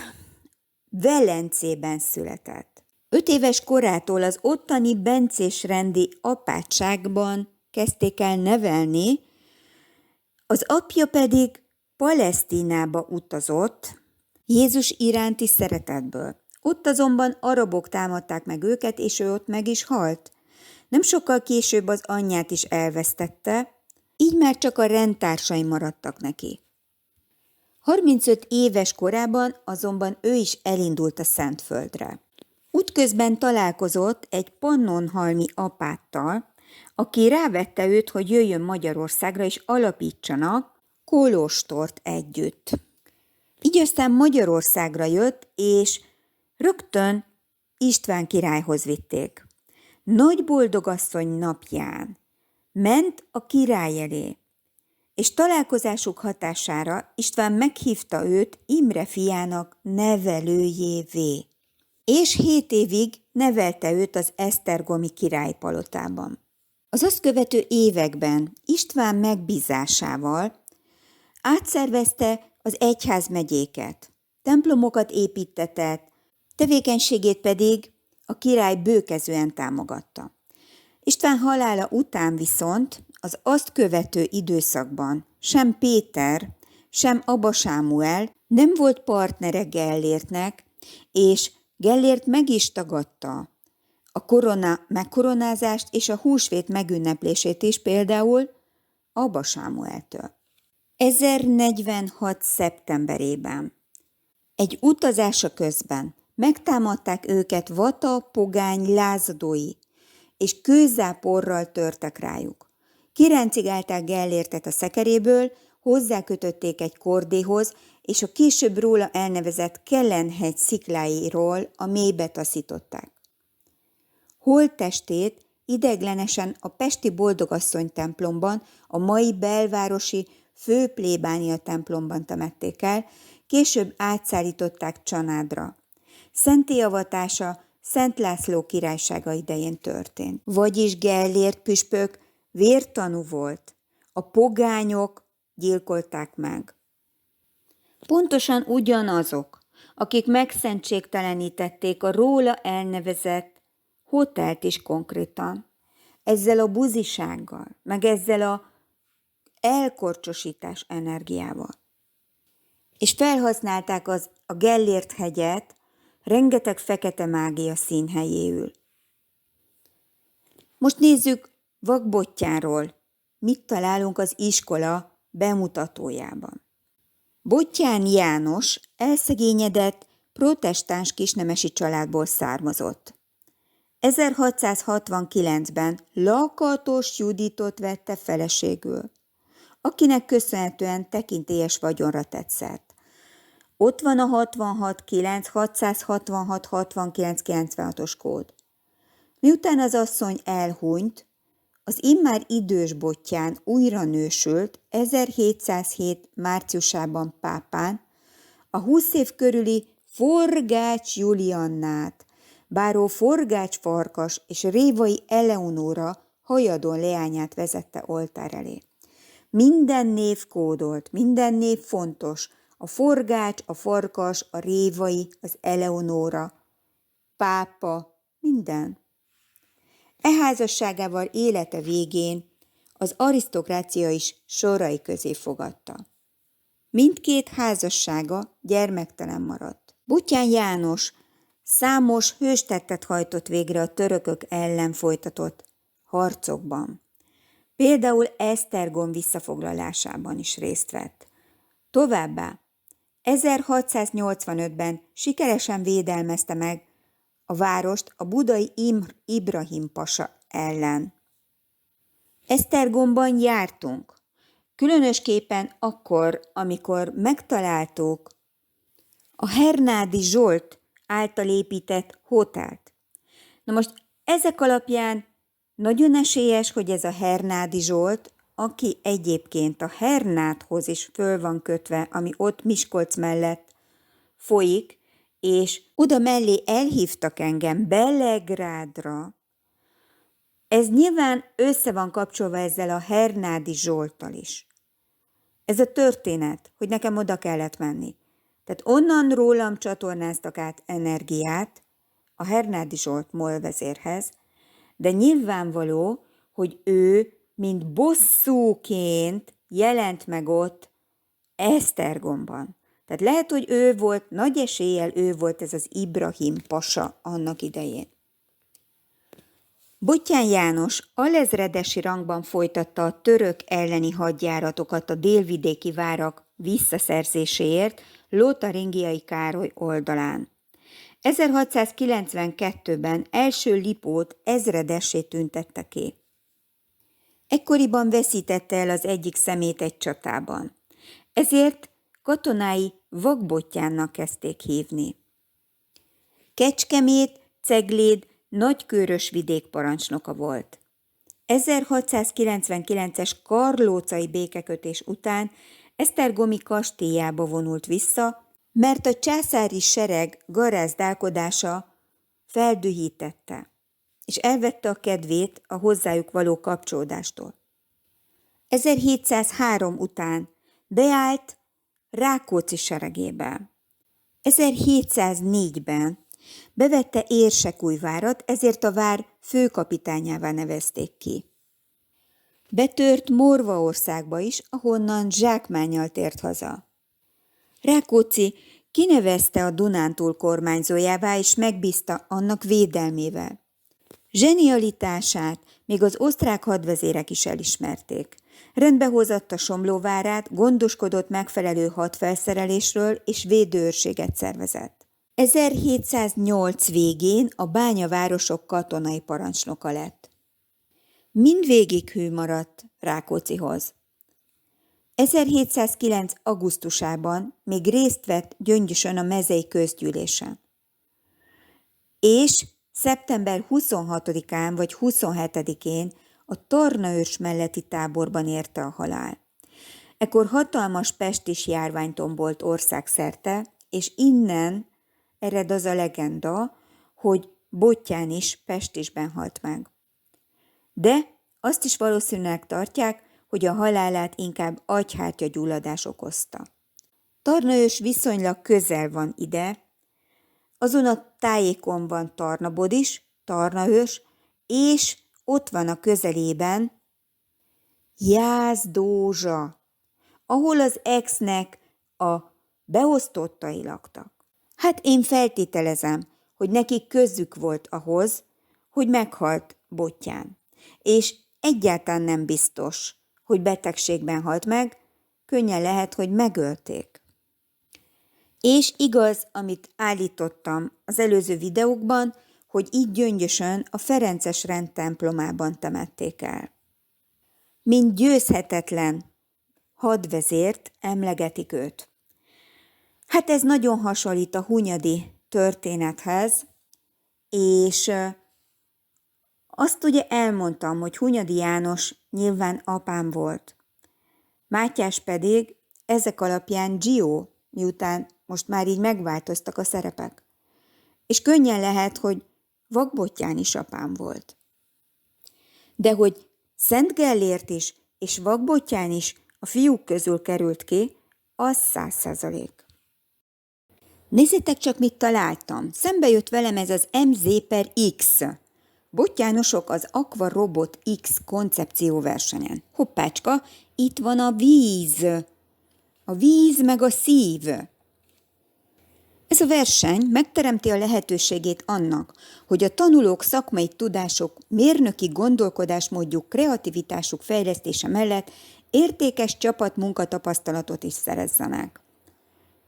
Velencében született. 5 éves korától az ottani bencésrendi apátságban kezdték el nevelni, az apja pedig Palesztinába utazott Jézus iránti szeretetből. Ott azonban arabok támadták meg őket, és ő ott meg is halt. Nem sokkal később az anyját is elvesztette, így már csak a rendtársai maradtak neki. 35 éves korában azonban ő is elindult a Szentföldre. Útközben találkozott egy pannonhalmi apáttal, aki rávette őt, hogy jöjjön Magyarországra és alapítsanak kolostort együtt. Így aztán Magyarországra jött, és rögtön István királyhoz vitték. Nagy boldogasszony napján ment a király elé, és találkozásuk hatására István meghívta őt Imre fiának nevelőjévé, és 7 évig nevelte őt az esztergomi királypalotában. Az azt követő években István megbízásával átszervezte az egyházmegyéket, templomokat építtetett, tevékenységét pedig a király bőkezően támogatta. István halála után viszont az azt követő időszakban sem Péter, sem Aba Sámuel nem volt partnere Gellértnek, és Gellért meg is tagadta a megkoronázást és a húsvét megünneplését is, például Aba Sámueltől. 1046. szeptemberében egy utazása közben megtámadták őket vata pogány lázadói, és kőzáporral törtek rájuk. Kiráncigálták Gellértet a szekeréből, hozzákötötték egy kordéhoz, és a később róla elnevezett Kellenhegy szikláiról a mélybe taszították. Holttestét ideiglenesen a pesti Boldogasszony templomban, a mai belvárosi főplébánia templomban temették el, később átszállították Csanádra. Szentélyavatása Szent László királysága idején történt. Vagyis Gellért püspök vértanú volt, a pogányok gyilkolták meg. Pontosan ugyanazok, akik megszentségtelenítették a róla elnevezett hotelt is konkrétan, ezzel a buzisággal, meg ezzel a elkorcsosítás energiával. És felhasználták a Gellért hegyet rengeteg fekete mágia színhelyéül. Most nézzük Vakbottyánról, mit találunk az iskola bemutatójában. Bottyán János elszegényedett, protestáns kisnemesi családból származott. 1669-ben Lakatos Juditot vette feleségül. akinek köszönhetően tekintélyes vagyonra tett szert. Ott van a 66 9 666 69 96-os kód. Miután az asszony elhunyt, az immár idős Bottyán újra nősült 1707. márciusában pápán a 20 év körüli Forgács Juliannát, báró Forgács Farkas és Révai Eleonóra hajadon leányát vezette oltár elé. Minden név kódolt, minden név fontos, a Forgács, a Farkas, a Révai, az Eleonóra, pápa, minden. E házasságával élete végén az arisztokrácia is sorai közé fogadta. Mindkét házassága gyermektelen maradt. Bottyán János számos hőstettet hajtott végre a törökök ellen folytatott harcokban. Például Esztergom visszafoglalásában is részt vett. Továbbá 1685-ben sikeresen védelmezte meg a várost a budai Ibrahim pasa ellen. Esztergomban jártunk, különösképpen akkor, amikor megtaláltuk a Hernádi Zsolt által épített hotelt. Na most ezek alapján nagyon esélyes, hogy ez a Hernádi Zsolt, aki egyébként a Hernádhoz is föl van kötve, ami ott Miskolc mellett folyik, és oda mellé elhívtak engem Belegrádra. Ez nyilván össze van kapcsolva ezzel a Hernádi Zsolttal is. Ez a történet, hogy nekem oda kellett menni. Tehát onnan rólam csatornáztak át energiát a Hernádi Zsolt molvezérhez, de nyilvánvaló, hogy ő, mint bosszúként jelent meg ott Esztergomban. Tehát lehet, hogy ő volt, nagy eséllyel ő volt ez az Ibrahim pasa annak idején. Bottyán János alezredesi rangban folytatta a török elleni hadjáratokat a délvidéki várak visszaszerzéséért Lotharingiai Károly oldalán. 1692-ben első Lipót ezredessé tüntette ki. Ekkoriban veszítette el az egyik szemét egy csatában. Ezért katonái Vakbottyánnak kezdték hívni. Kecskemét, Cegléd nagykőrös vidékparancsnoka volt. 1699-es karlócai békekötés után esztergomi kastélyába vonult vissza, mert a császári sereg garázdálkodása feldühítette, és elvette a kedvét a hozzájuk való kapcsolódástól. 1703 után beállt Rákóczi seregébe. 1704-ben bevette Érsekújvárat, ezért a vár főkapitányává nevezték ki. Betört Morvaországba is, ahonnan zsákmánnyal tért haza. Rákóczi kinevezte a Dunántúl kormányzójává, és megbízta annak védelmével. Zsenialitását még az osztrák hadvezérek is elismerték. Rendbe hozatta Somlóvárát, gondoskodott megfelelő hadfelszerelésről és védőőrséget szervezett. 1708 végén a bányavárosok katonai parancsnoka lett. Mindvégig hű maradt Rákóczihoz. 1709. augusztusában még részt vett Gyöngyösön a mezei közgyűlésen. És szeptember 26-án vagy 27-én a Tarnaőrs melletti táborban érte a halál. Ekkor hatalmas pestis járvány tombolt országszerte, és innen ered az a legenda, hogy Bottyán is pestisben halt meg. De azt is valószínűleg tartják, hogy a halálát inkább agyhártyagyulladás okozta. Tarnaőrs viszonylag közel van ide, azon a tájékon van Tarnabod is, Tarnaőrs, és ott van a közelében Jász-Dózsa, ahol az exnek a beosztottai laktak. Hát én feltételezem, hogy nekik közük volt ahhoz, hogy meghalt Bottyán, és egyáltalán nem biztos, hogy betegségben halt meg, könnyen lehet, hogy megölték. És igaz, amit állítottam az előző videókban, hogy így Gyöngyösön a Ferences rend templomában temették el. Mint győzhetetlen hadvezért emlegetik őt. Hát ez nagyon hasonlít a Hunyadi történethez, és azt ugye elmondtam, hogy Hunyadi János nyilván apám volt. Mátyás pedig ezek alapján Gio, miután most már így megváltoztak a szerepek. És könnyen lehet, hogy Vakbottyán is apám volt. De hogy Szent Gellért is és Vakbottyán is a fiúk közül került ki, az 100%. Nézzétek csak, mit találtam. Szembe jött velem ez az MZ/X. Bottyánosok az Aqua Robot X koncepcióversenyen. Hoppácska, itt van a víz. A víz meg a szív. Ez a verseny megteremti a lehetőségét annak, hogy a tanulók szakmai tudások, mérnöki gondolkodásmódjuk, kreativitásuk fejlesztése mellett értékes csapatmunkatapasztalatot is szerezzenek.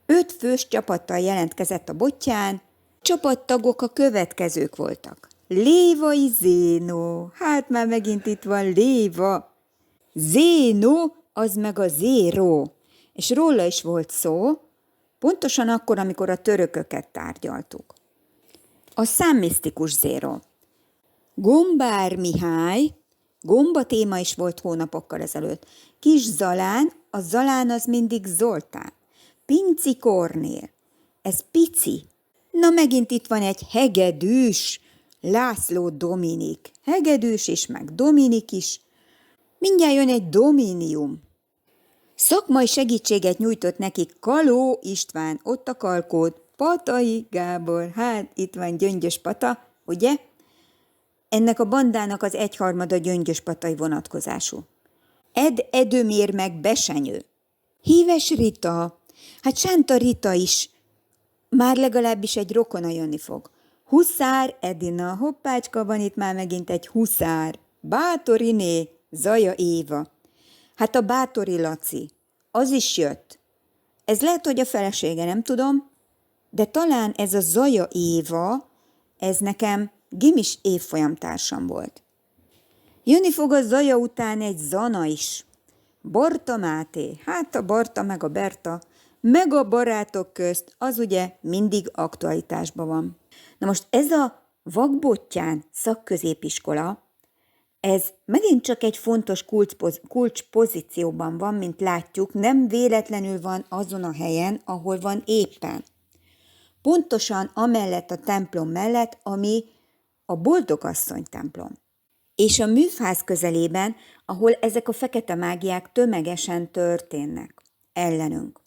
5 fős csapattal jelentkezett a Bottyán, csapattagok a következők voltak. Lévai Zénó, hát már megint itt van Léva. Zénó, az meg a zéró, és róla is volt szó, pontosan akkor, amikor a törököket tárgyaltuk. A számmisztikus zéró. Gombár Mihály, gomba téma is volt hónapokkal ezelőtt. Kis Zalán, a Zalán az mindig Zoltán. Pinci Kornél, ez Pici. Na megint itt van egy hegedűs, László Dominik. Hegedűs is, meg Dominik is. Mindjárt jön egy Dominium. Szakmai segítséget nyújtott nekik Kaló István, ott a Kalkód, Patai Gábor, hát itt van Gyöngyös Pata, ugye? Ennek a bandának az 1/3 gyöngyöspatai vonatkozású. Edömér meg Besenyő. Híves Rita, hát Sánta Rita is, már legalábbis egy rokona jönni fog. Huszár Edina, hoppácska, van itt már megint egy huszár. Bátoriné, Zaja Éva. Hát a Bátori Laci, az is jött. Ez lehet, hogy a felesége, nem tudom, de talán ez a Zaja Éva, ez nekem gimis évfolyamtársam volt. Jönni fog a Zaja után egy Zana is. Barta Máté, hát a Barta meg a Berta, meg a barátok közt, az ugye mindig aktualitásban van. Na most ez a Vakbottyán szakközépiskola, ez megint csak egy fontos kulcspozícióban van, mint látjuk, nem véletlenül van azon a helyen, ahol van éppen. Pontosan amellett a templom mellett, ami a Boldogasszony templom. És a műfáz közelében, ahol ezek a fekete mágiák tömegesen történnek ellenünk.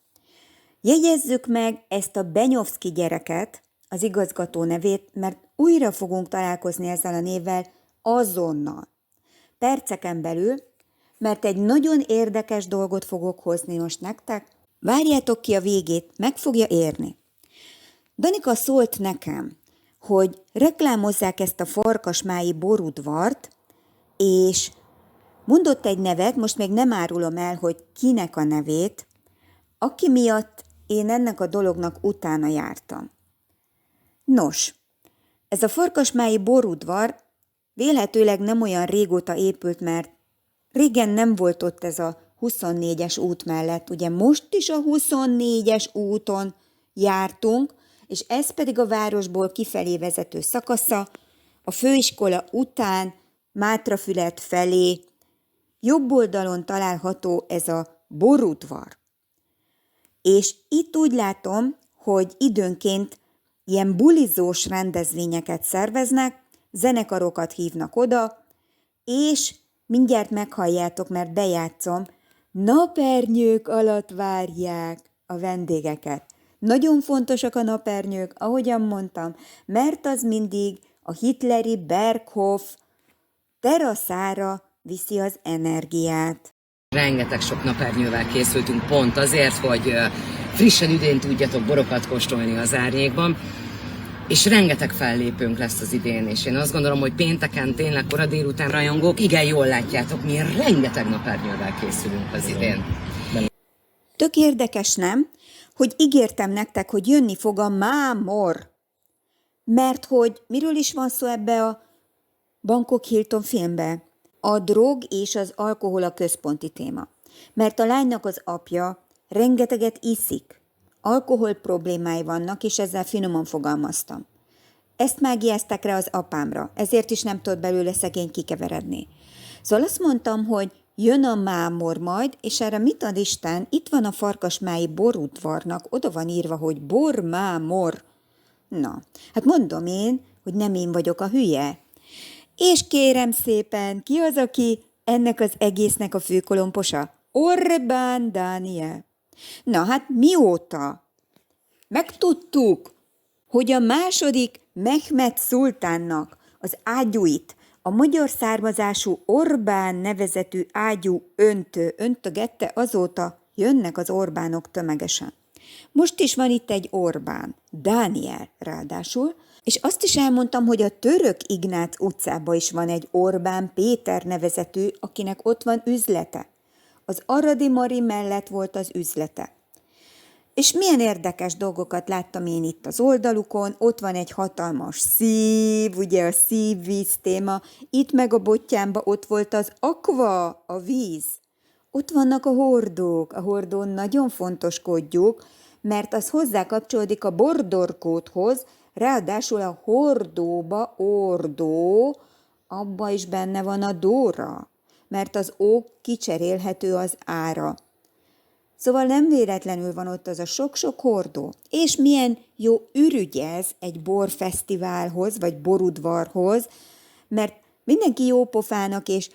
Jegyezzük meg ezt a Benyovszky gyereket, az igazgató nevét, mert újra fogunk találkozni ezzel a névvel azonnal. Perceken belül, mert egy nagyon érdekes dolgot fogok hozni most nektek. Várjátok ki a végét, meg fogja érni. Danika szólt nekem, hogy reklámozzák ezt a farkasmályi borudvart, és mondott egy nevet, most még nem árulom el, hogy kinek a nevét, aki miatt én ennek a dolognak utána jártam. Nos, ez a farkasmályi borudvar vélhetőleg nem olyan régóta épült, mert régen nem volt ott ez a 24-es út mellett. Ugye most is a 24-es úton jártunk, és ez pedig a városból kifelé vezető szakasza, a főiskola után Mátrafület felé jobb oldalon található ez a borudvar. És itt úgy látom, hogy időnként ilyen bulizós rendezvényeket szerveznek, zenekarokat hívnak oda, és mindjárt meghalljátok, mert bejátszom, napernyők alatt várják a vendégeket. Nagyon fontosak a napernyők, ahogyan mondtam, mert az mindig a hitleri Berghof teraszára viszi az energiát. Rengeteg sok napernyővel készültünk pont azért, hogy frissen üdén tudjatok borokat kóstolni az árnyékban, és rengeteg fellépőnk lesz az idén, és én azt gondolom, hogy pénteken tényleg kora délután rajongók, igen jól látjátok, mi rengeteg napernyővel készülünk az idén. Tök érdekes, nem? Hogy ígértem nektek, hogy jönni fog a mámor. Mert hogy miről is van szó ebbe a Bangkok Hilton filmbe? A drog és az alkohol a központi téma. mert a lánynak az apja rengeteget iszik. Alkohol problémái vannak, és ezzel finoman fogalmaztam. Ezt mágiázták rá az apámra, ezért is nem tudott belőle szegény kikeveredni. Szóval azt mondtam, hogy jön a mámor majd, és erre mit ad Isten? Itt van a Farkasmályi borudvarnak, oda van írva, hogy bormámor. Na, hát mondom én, hogy nem én vagyok a hülye. És kérem szépen, ki az, aki ennek az egésznek a főkolomposa? Orbán Dániel. Na hát mióta megtudtuk, hogy a második Mehmed szultánnak az ágyúit a magyar származású Orbán nevezetű ágyú öntögette, azóta jönnek az Orbánok tömegesen. Most is van itt egy Orbán, Dániel ráadásul, és azt is elmondtam, hogy a Török Ignác utcában is van egy Orbán Péter nevezetű, akinek ott van üzlete. Az Aradi Mari mellett volt az üzlete. És milyen érdekes dolgokat láttam én itt az oldalukon, ott van egy hatalmas szív, ugye a szívvíz téma, itt meg a bottyámba ott volt az akva, a víz. Ott vannak a hordók, a hordón nagyon fontos kodjuk, mert az hozzá kapcsolódik a bordorkódhoz, ráadásul a hordóba ordó, abba is benne van a dóra, mert az ó kicserélhető az ára. Szóval nem véletlenül van ott az a sok-sok hordó. És milyen jó ürügy ez egy borfesztiválhoz, vagy borudvarhoz, mert mindenki jópofának és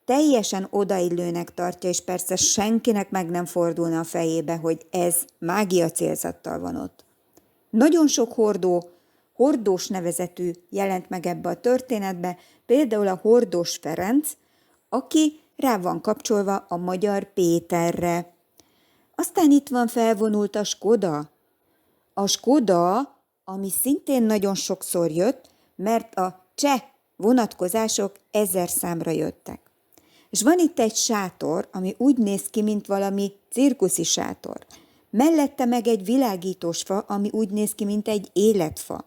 teljesen odaillőnek tartja, és persze senkinek meg nem fordulna a fejébe, hogy ez mágia célzattal van ott. Nagyon sok hordós nevezetű jelent meg ebbe a történetbe, például a Hordós Ferenc, aki rá van kapcsolva a Magyar Péterre. Aztán itt van felvonult a Skoda. A Skoda, ami szintén nagyon sokszor jött, mert a cseh vonatkozások 1000 számra jöttek. És van itt egy sátor, ami úgy néz ki, mint valami cirkuszi sátor. Mellette meg egy világítós fa, ami úgy néz ki, mint egy életfa.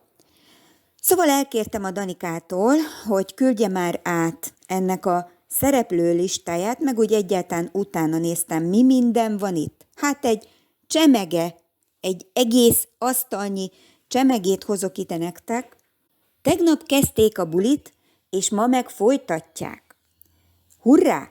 Szóval elkértem a Danikától, hogy küldje már át ennek a szereplő listáját, meg úgy egyáltalán utána néztem, mi minden van itt. Hát egy csemege, egy egész asztalnyi csemegét hozok ide nektek. Tegnap kezdték a bulit, és ma meg folytatják. Hurrá!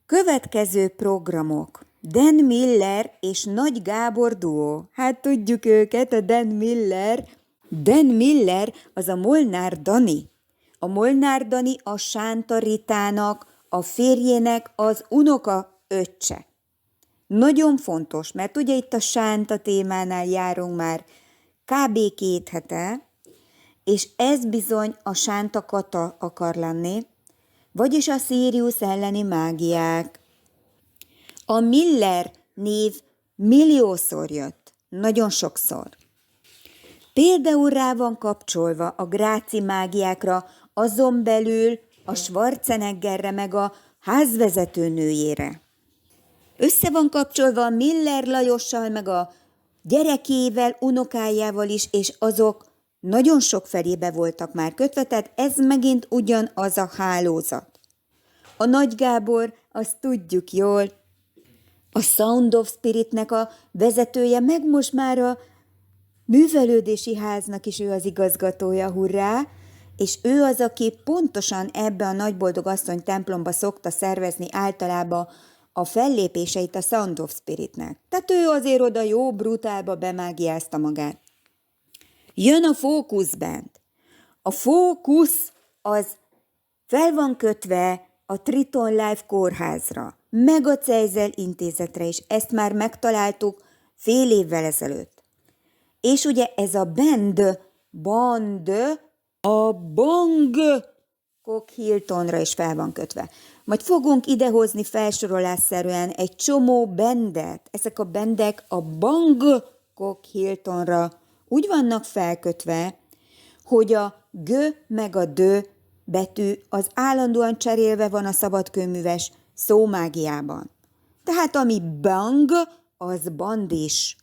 Következő programok. Dan Miller és Nagy Gábor duó. Hát tudjuk őket, a Dan Miller. Dan Miller az a Molnár Dani. A Molnár Dani a Sánta Ritának, a férjének az unoka öccse. Nagyon fontos, mert ugye itt a Sánta témánál járunk már kb. 2 hete, és ez bizony a Sánta Kata akar lenni, vagyis a Sirius elleni mágiák. A Miller név milliószor jött, nagyon sokszor. Például rá van kapcsolva a gráci mágiákra, azon belül a Schwarzeneggerre meg a házvezető nőjére. Össze van kapcsolva a Miller Lajossal meg a gyerekével, unokájával is, és azok nagyon sok felébe voltak már kötve, tehát ez megint ugyanaz a hálózat. A Nagy Gábor, azt tudjuk jól, a Sound of Spiritnek a vezetője, meg most már a művelődési háznak is ő az igazgatója, hurrá, és ő az, aki pontosan ebbe a Nagyboldog Asszony templomba szokta szervezni általában a fellépéseit a Sound of Spiritnek. Tehát ő azért oda jó brutálba bemágiázta magát. Jön a Fókusz Band. A Fókusz az fel van kötve a Triton Life kórházra, meg a Cejzel intézetre is. Ezt már megtaláltuk fél évvel ezelőtt. És ugye ez a band, a Bangkok Hiltonra is fel van kötve. Majd fogunk idehozni felsorolásszerűen egy csomó bandet. Ezek a bandek a Bangkok Hiltonra úgy vannak felkötve, hogy a G meg a D betű az állandóan cserélve van a szabadkőműves szómágiában. Tehát ami bang, az band is.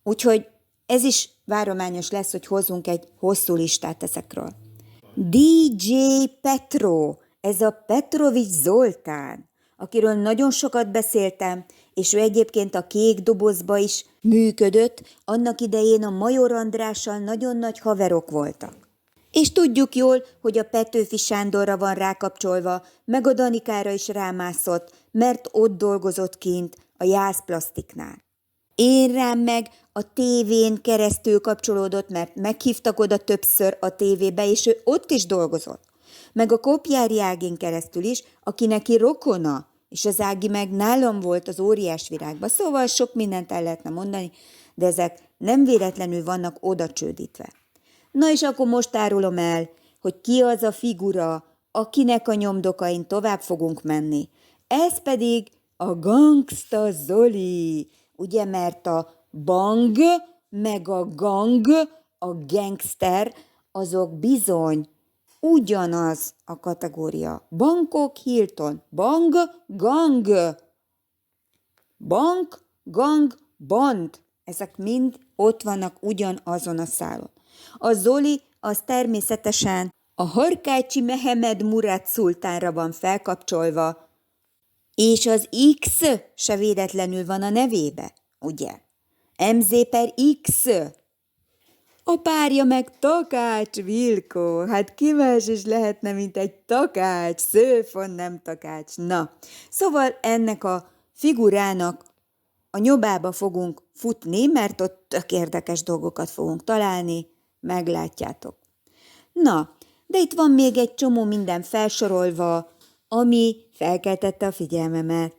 Úgyhogy ez is várományos lesz, hogy hozzunk egy hosszú listát ezekről. DJ Petro, ez a Petrovics Zoltán, akiről nagyon sokat beszéltem, és ő egyébként a Kék Dobozba is működött, annak idején a Major Andrással nagyon nagy haverok voltak. És tudjuk jól, hogy a Petőfi Sándorra van rákapcsolva, meg a Danikára is rámászott, mert ott dolgozott kint a Jászplasztiknál. Én rám meg a tévén keresztül kapcsolódott, mert meghívtak oda többször a tévébe, és ő ott is dolgozott. Meg a Kopjári Ágin keresztül is, aki neki rokona, és az Ági meg nálam volt az Óriás Virágban, szóval sok mindent el lehetne mondani, de ezek nem véletlenül vannak oda csődítve. Na és akkor most árulom el, hogy ki az a figura, akinek a nyomdokain tovább fogunk menni. Ez pedig a Gangsta Zoli, ugye, mert a bang meg a gang, a gangster, azok bizony ugyanaz a kategória. Bangkok Hilton, bang, gang, bank, gang, band, ezek mind ott vannak ugyanazon a szálon. A Zoli az természetesen a Harkácsi Mehemed Murad szultánra van felkapcsolva, és az X se véletlenül van a nevébe, ugye? MZ/X. A párja meg Takács Vilkó, hát ki más is lehetne, mint egy Takács, Szőfon nem Takács. Na, szóval ennek a figurának a nyobába fogunk futni, mert ott tök érdekes dolgokat fogunk találni, meglátjátok. Na, de itt van még egy csomó minden felsorolva, ami felkeltette a figyelmemet.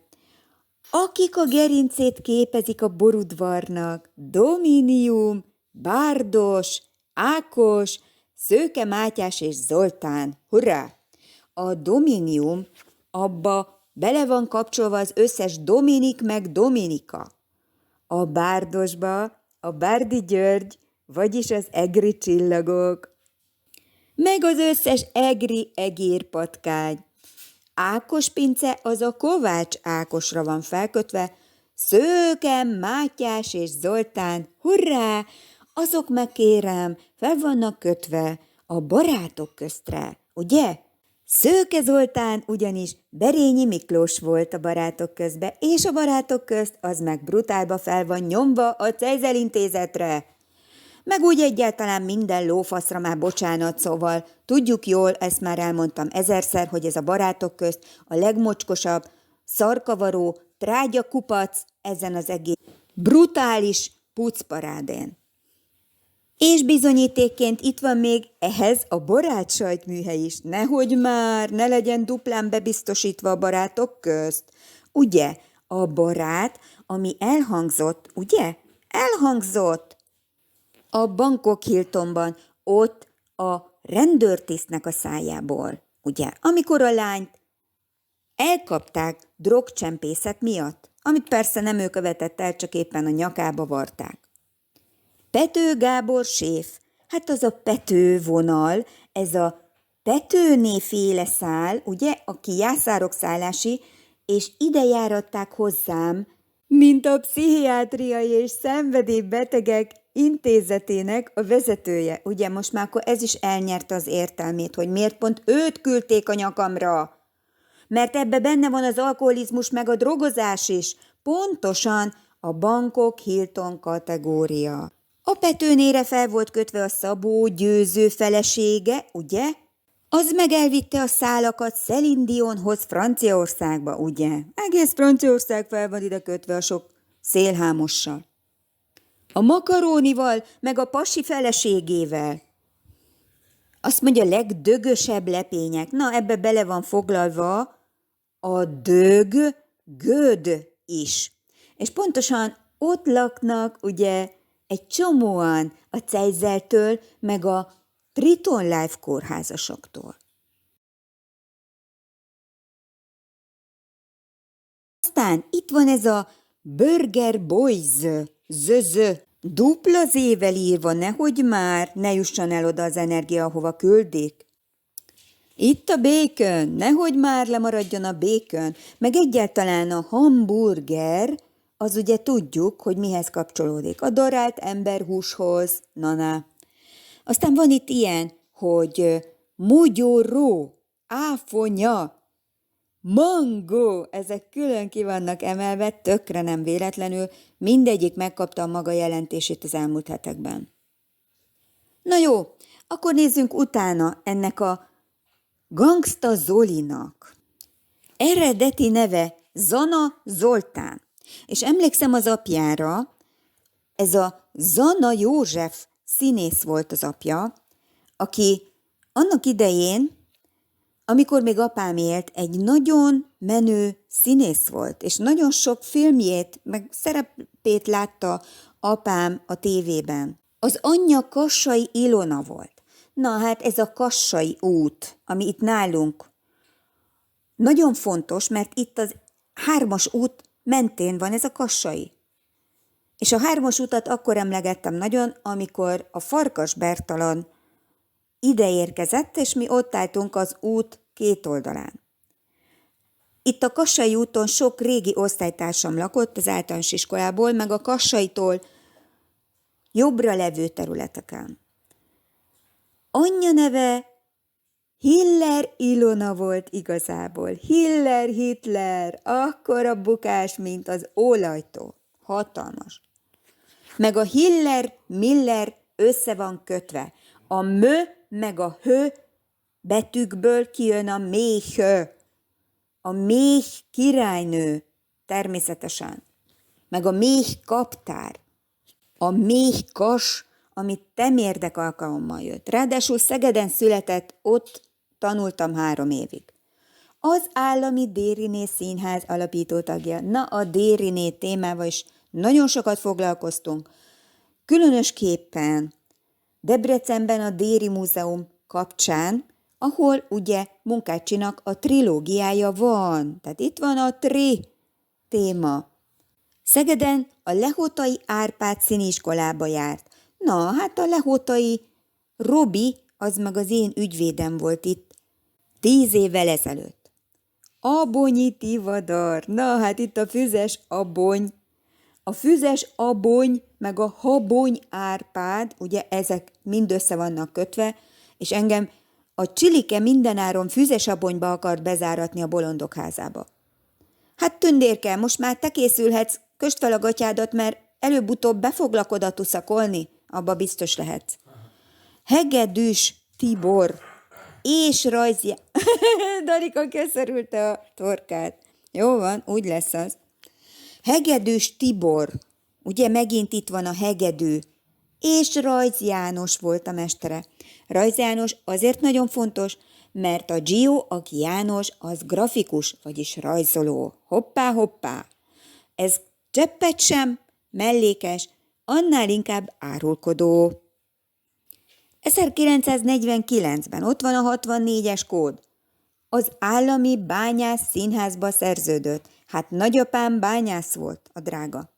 Akik a gerincét képezik a borudvarnak, Dominium, Bárdos, Ákos, Szőke Mátyás és Zoltán. Hurrá! A Dominium, abba bele van kapcsolva az összes Dominik meg Dominika. A Bárdosba a Bárdi György, vagyis az egri csillagok, meg az összes egri egérpatkány. Ákos pince az a Kovács Ákosra van felkötve, Szőke, Mátyás és Zoltán, hurrá, azok meg kérem, fel vannak kötve a Barátok köztre, ugye? Szőke Zoltán ugyanis Berényi Miklós volt a Barátok közbe, és a Barátok közt az meg brutálba fel van nyomva a Cejzel Intézetre. Meg úgy egyáltalán minden lófaszra már bocsánat, szóval tudjuk jól, ezt már elmondtam ezerszer, hogy ez a Barátok közt a legmocskosabb, szarkavaró, trágyakupac ezen az egész brutális pucparádén. És bizonyítékként itt van még ehhez a barát sajtműhely is. Nehogy már, ne legyen duplán bebiztosítva a Barátok közt. Ugye, a barát, ami elhangzott, ugye? Elhangzott a Bangkok Hiltonban, ott a rendőrtisztnek a szájából, ugye? Amikor a lányt elkapták drogcsempészet miatt, amit persze nem ő követett el, csak éppen a nyakába varták. Pető Gábor séf, hát az a Pető vonal, ez a Petőné féle szál, ugye, aki jászárok szállási, és ide járatták hozzám, mint a Pszichiátriai és Szenvedélybetegek Intézetének a vezetője. Ugye most már akkor ez is elnyerte az értelmét, hogy miért pont őt küldték a nyakamra. Mert ebbe benne van az alkoholizmus meg a drogozás is. Pontosan a Bangkok Hilton kategória. A Petőnére fel volt kötve a Szabó Győző felesége, ugye? Az meg elvitte a szálakat Céline Dionhoz Franciaországba, ugye? Egész Franciaország fel van ide kötve a sok szélhámossal. A Makarónival, meg a pasi feleségével. Azt mondja, legdögösebb lepények. Na, ebbe bele van foglalva a dög, göd is. És pontosan ott laknak, ugye, egy csomóan a Cejzeltől, meg a Triton Life kórházasoktól. Aztán itt van ez a Burger Boys, zözö, dupla Z-vel írva, nehogy már ne jusson el oda az energia, ahova küldik. Itt a bacon, nehogy már lemaradjon a bacon, meg egyáltalán a hamburger, az ugye tudjuk, hogy mihez kapcsolódik. A darált emberhúshoz, na. Aztán van itt ilyen, hogy mogyoró, áfonya, Mango! Ezek külön ki vannak emelve, tökre nem véletlenül, mindegyik megkapta a maga jelentését az elmúlt hetekben. Na jó, akkor nézzünk utána ennek a Gangsta Zolinak. Eredeti neve Zana Zoltán, és emlékszem az apjára, ez a Zana József színész volt az apja, aki annak idején, amikor még apám élt, egy nagyon menő színész volt, és nagyon sok filmjét, meg szerepét látta apám a tévében. Az anyja Kassai Ilona volt. Na hát ez a Kassai út, ami itt nálunk nagyon fontos, mert itt az 3-as út mentén van ez a Kassai. És a 3-as utat akkor emlegettem nagyon, amikor a Farkas Bertalan ide érkezett, és mi ott álltunk az út két oldalán. Itt a Kassai úton sok régi osztálytársam lakott az általános iskolából, meg a Kassaitól jobbra levő területeken. Anyja neve Hiller Ilona volt igazából. Hiller Hitler, akkora bukás, mint az olajtó. Hatalmas. Meg a Hiller Miller össze van kötve. A mö meg a hö betűkből kijön a méhö. A méh királynő természetesen. Meg a méh kaptár. A méh kas, amit temérdek alkalommal jött. Ráadásul Szegeden született, ott tanultam 3 évig. Az Állami Dériné Színház alapító tagja. Na, a Dériné témával is nagyon sokat foglalkoztunk. Különösképpen Debrecenben a Déri Múzeum kapcsán, ahol ugye Munkácsinak a trilógiája van. Tehát itt van a téma. Szegeden a Lehotai Árpád színiskolába járt. Na, hát a Lehotai Robi, az meg az én ügyvédem volt itt 10 évvel ezelőtt. Abonyi Tivadar, na hát itt a Füzes Abony. A Füzes Abony, meg a Habony Árpád, ugye ezek mind össze vannak kötve, és engem a Csilike mindenáron Füzes Abonyba akart bezáratni a Bolondok házába. Hát tündérke, most már te készülhetsz, kösd fel a gatyádat, mert előbb-utóbb be foglak oda tuszakolni, abba biztos lehetsz. Hegedűs Tibor és rajzja... Darika köszörülte a torkát. Jó van, úgy lesz az. Hegedűs Tibor, ugye megint itt van a hegedű, és Rajz János volt a mestere. Rajz János azért nagyon fontos, mert a Gio, aki János, az grafikus, vagyis rajzoló. Hoppá, hoppá! Ez cseppet sem mellékes, annál inkább árulkodó. 1949-ben ott van a 64-es kód. Az Állami Bányász Színházba szerződött. Hát nagyapám bányász volt, a drága.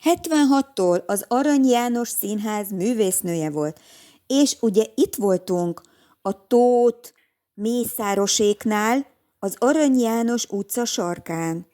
76-tól az Arany János Színház művésznője volt, és ugye itt voltunk a Tóth Mészároséknál, az Arany János utca sarkán,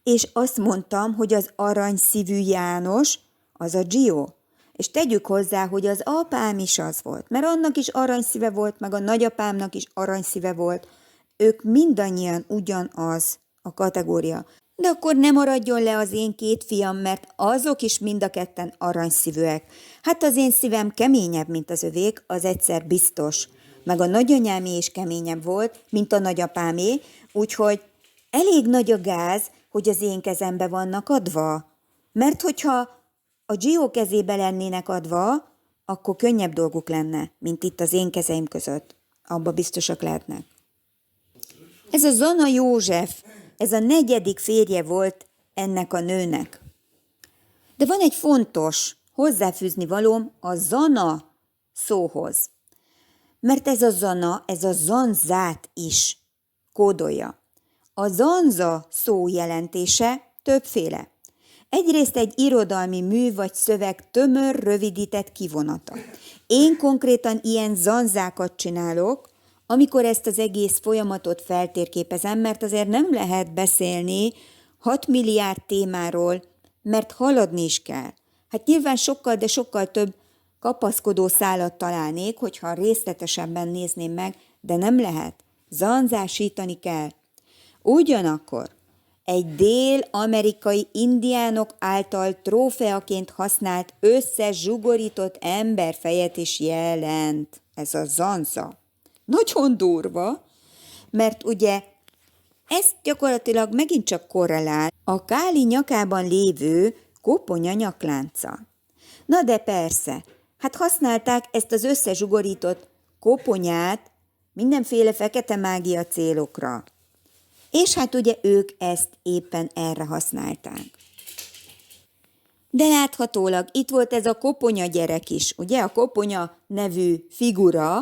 és azt mondtam, hogy az aranyszívű János, az a Gio. És tegyük hozzá, hogy az apám is az volt, mert annak is aranyszíve volt, meg a nagyapámnak is aranyszíve volt. Ők mindannyian ugyanaz a kategória. De akkor ne maradjon le az én 2 fiam, mert azok is mind a ketten aranyszívűek. Hát az én szívem keményebb, mint az övék, az egyszer biztos. Meg a nagyanyámé is keményebb volt, mint a nagyapámé, úgyhogy elég nagy a gáz, hogy az én kezembe vannak adva. Mert hogyha a Gio kezébe lennének adva, akkor könnyebb dolguk lenne, mint itt az én kezeim között. Abba biztosak lehetnek. Ez a Zana József, ez a 4. férje volt ennek a nőnek. De van egy fontos hozzáfűzni valóm a Zana szóhoz. Mert ez a Zana, ez a zanzát is kódolja. A zanza szó jelentése többféle. Egyrészt egy irodalmi mű vagy szöveg tömör, rövidített kivonata. Én konkrétan ilyen zanzákat csinálok, amikor ezt az egész folyamatot feltérképezem, mert azért nem lehet beszélni 6 milliárd témáról, mert haladni is kell. Hát nyilván sokkal, de sokkal több kapaszkodó szálat találnék, hogyha részletesebben nézném meg, de nem lehet. Zanzásítani kell. Ugyanakkor egy dél-amerikai indiánok által trófeaként használt összezsugorított emberfejet is jelent. Ez a zanza. Nagyon durva, mert ugye ez gyakorlatilag megint csak korrelál a Káli nyakában lévő koponya nyaklánca. Na de persze, hát használták ezt az összezsugorított koponyát mindenféle fekete mágia célokra. És hát ugye ők ezt éppen erre használták. De láthatólag itt volt ez a koponya gyerek is, ugye a koponya nevű figura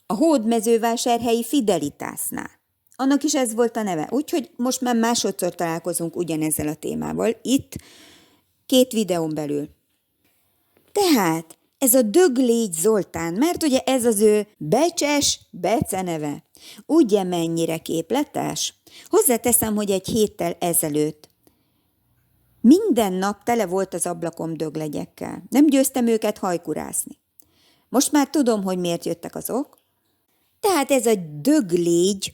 a hódmezővásárhelyi Fidelitásnál. Annak is ez volt a neve, úgyhogy most már másodszor találkozunk ugyanezzel a témával, itt 2 videón belül. Tehát ez a Döglégy Zoltán, mert ugye ez az ő becses beceneve. Ugye mennyire képletes? Hozzáteszem, hogy egy héttel ezelőtt minden nap tele volt az ablakom döglegyekkel. Nem győztem őket hajkurászni. Most már tudom, hogy miért jöttek azok. Tehát ez a Döglégy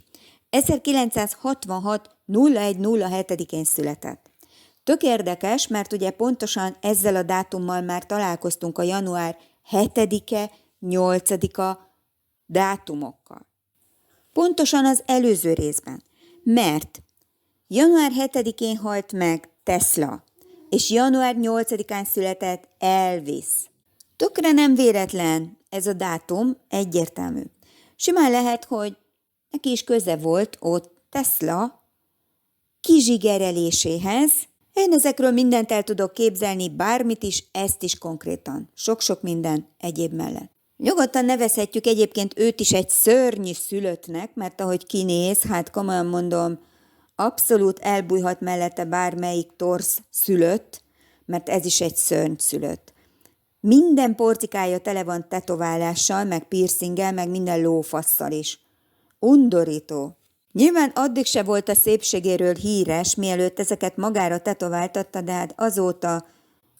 1966. 01.07-én született. Tök érdekes, mert ugye pontosan ezzel a dátummal már találkoztunk a január 7-e, 8-a dátumokkal. Pontosan az előző részben, mert január 7-én halt meg Tesla, és január 8-án született Elvis. Tökre nem véletlen ez a dátum, egyértelmű. Simán lehet, hogy neki is köze volt ott Tesla kizsigereléséhez. Én ezekről mindent el tudok képzelni, bármit is, ezt is konkrétan. Sok-sok minden egyéb mellett. Nyugodtan nevezhetjük egyébként őt is egy szörnyű szülöttnek, mert ahogy kinéz, hát komolyan mondom, abszolút elbújhat mellette bármelyik torsz szülött, mert ez is egy szörny szülött. Minden porcikája tele van tetoválással, meg piercinggel, meg minden lófasszal is. Undorító. Nyilván addig se volt a szépségéről híres, mielőtt ezeket magára tetováltatta, de hát azóta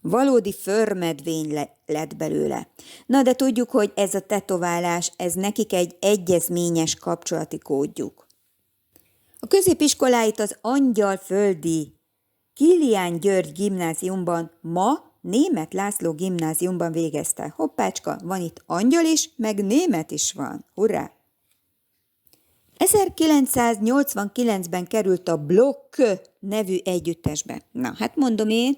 valódi förmedvény lett belőle. Na de tudjuk, hogy ez a tetoválás, ez nekik egy egyezményes kapcsolati kódjuk. A középiskoláit az Angyalföldi Kilián György gimnáziumban, ma Németh László gimnáziumban végezte. Hoppácska, van itt angyal is, meg német is van. Hurrá! 1989-ben került a Blokk nevű együttesbe. Na, hát mondom én,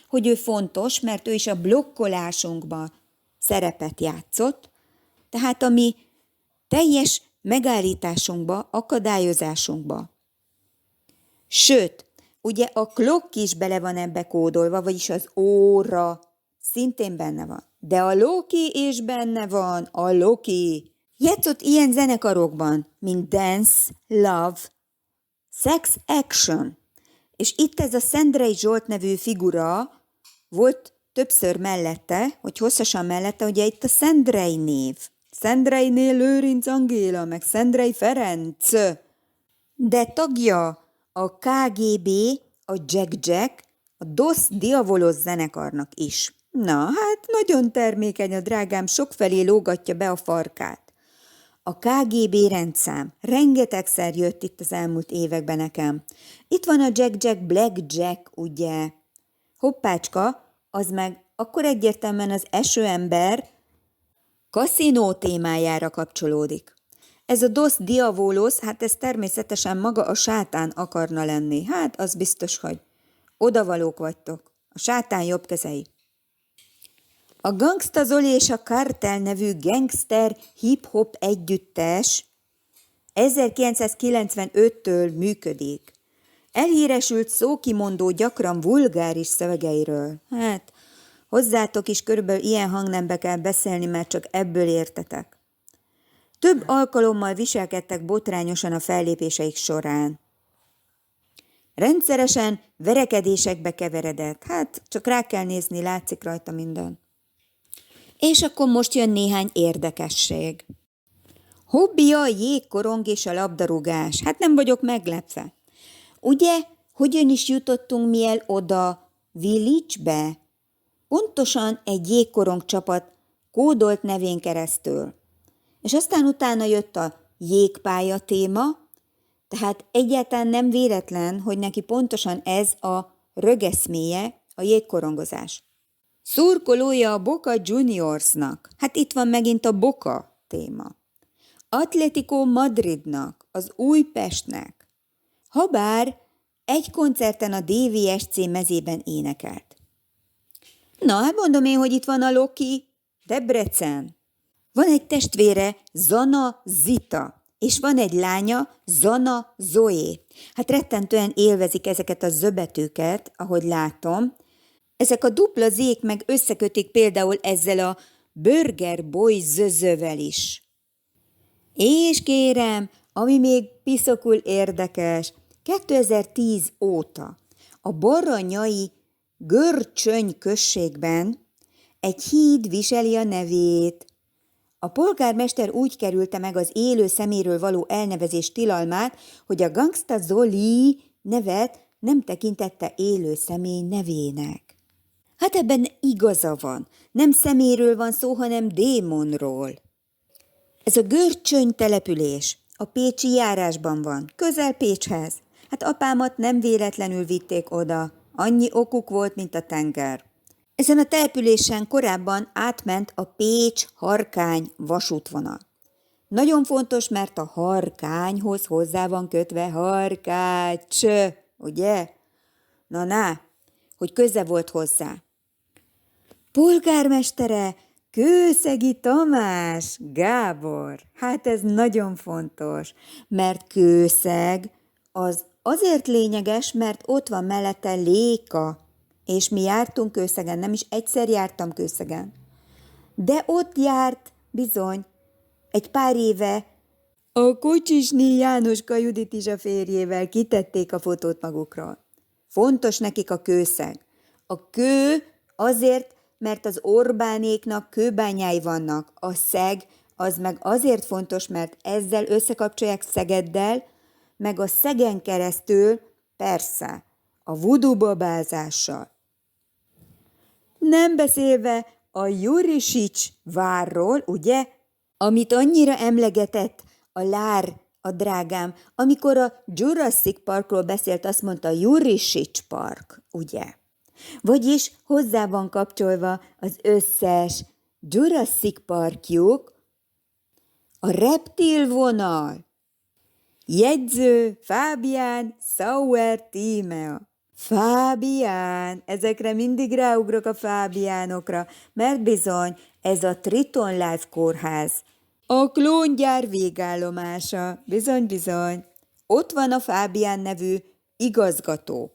hogy ő fontos, mert ő is a blokkolásunkban szerepet játszott, tehát a mi teljes megállításunkba, akadályozásunkba. Sőt, ugye a klokk is bele van ebbe kódolva, vagyis az óra szintén benne van. De a Loki is benne van, a Loki. Játszott ilyen zenekarokban, mint Dance, Love, Sex Action. És itt ez a Szendrei Zsolt nevű figura volt többször mellette, hogy hosszasan mellette, ugye itt a Szendrei név. Szendreiné Lőrinc Angéla, meg Szendrei Ferenc. De tagja a KGB, a Jack, a Dos Diavolos zenekarnak is. Na, hát nagyon termékeny a drágám, sokfelé lógatja be a farkát. A KGB rendszám rengetegszer jött itt az elmúlt években nekem. Itt van a Black Jack, ugye? Hoppácska, az meg akkor egyértelműen az esőember kaszinó témájára kapcsolódik. Ez a Dos Diavolos, hát ez természetesen maga a sátán akarna lenni. Hát az biztos, hogy odavalók vagytok. A sátán jobbkezei. A Gangsta Zoli és a Kartel nevű gangster hip-hop együttes 1995-től működik. Elhíresült szókimondó gyakran vulgáris szövegeiről. Hát, hozzátok is körülbelül ilyen hangnembe kell beszélni, mert csak ebből értetek. Több alkalommal viselkedtek botrányosan a fellépéseik során. Rendszeresen verekedésekbe keveredett. Hát, csak rá kell nézni, látszik rajta minden. És akkor most jön néhány érdekesség. Hobbija a jégkorong és a labdarúgás. Hát nem vagyok meglepve. Ugye, hogyan is jutottunk mi el oda Village-be? Pontosan egy jégkorong csapat kódolt nevén keresztül. És aztán utána jött a jégpálya téma, Tehát egyáltalán nem véletlen, hogy neki pontosan ez a rögeszméje, a jégkorongozás. Szurkolója a Boca Juniorsnak. Hát itt van megint a Boca téma. Atletico Madridnak, az Újpestnek. Habár egy koncerten a DVSC mezében énekelt. Na, hát mondom én, hogy itt van a Loki, Debrecen. Van egy testvére, Zana Zita, és van egy lánya, Zana Zoé. Hát rettentően élvezik ezeket a zöbetűket, ahogy látom. Ezek a dupla zék meg összekötik például ezzel a Burger Boy zözövel is. És kérem, ami még piszokul érdekes, 2010 óta a Baranyai Görcsöny községben egy híd viseli a nevét. A polgármester úgy kerülte meg az élő szeméről való elnevezés tilalmát, hogy a Gangsta Zoli nevet nem tekintette élő személy nevének. Hát ebben igaza van, nem szeméről van szó, hanem démonról. Ez a Görcsöny település a pécsi járásban van, közel Pécshez. Hát apámat nem véletlenül vitték oda, annyi okuk volt, mint a tenger. Ezen a településen korábban átment a Pécs-Harkány vasútvonal. Nagyon fontos, mert a Harkányhoz hozzá van kötve Harkács, ugye? Na, hogy köze volt hozzá. Polgármestere, Kőszegi Tamás Gábor. Hát ez nagyon fontos, mert Kőszeg az azért lényeges, mert ott van mellette Léka, és mi jártunk Kőszegen, nem is egyszer jártam Kőszegen. De ott járt bizony egy pár éve a Kocsisné Jánoska Judit is a férjével, kitették a fotót magukról. Fontos nekik a Kőszeg. A kő azért, mert az Orbánéknak kőbányái vannak. A szeg az meg azért fontos, mert ezzel összekapcsolják Szegeddel, meg a szegen keresztül, persze, a voodoo babázással. Nem beszélve a Jurisics várról, ugye, amit annyira emlegetett a Lár, a drágám, amikor a Jurassic Parkról beszélt, azt mondta Jurisics Park, ugye? Vagyis hozzá van kapcsolva az összes Jurassic Parkjuk, a reptilvonal. Jegyző, Fábián, Sauer, Tímea. Fábián, ezekre mindig ráugrok a Fábiánokra, mert bizony ez a Triton Life kórház. A klóngyár végállomása, bizony. Ott van a Fábián nevű igazgató.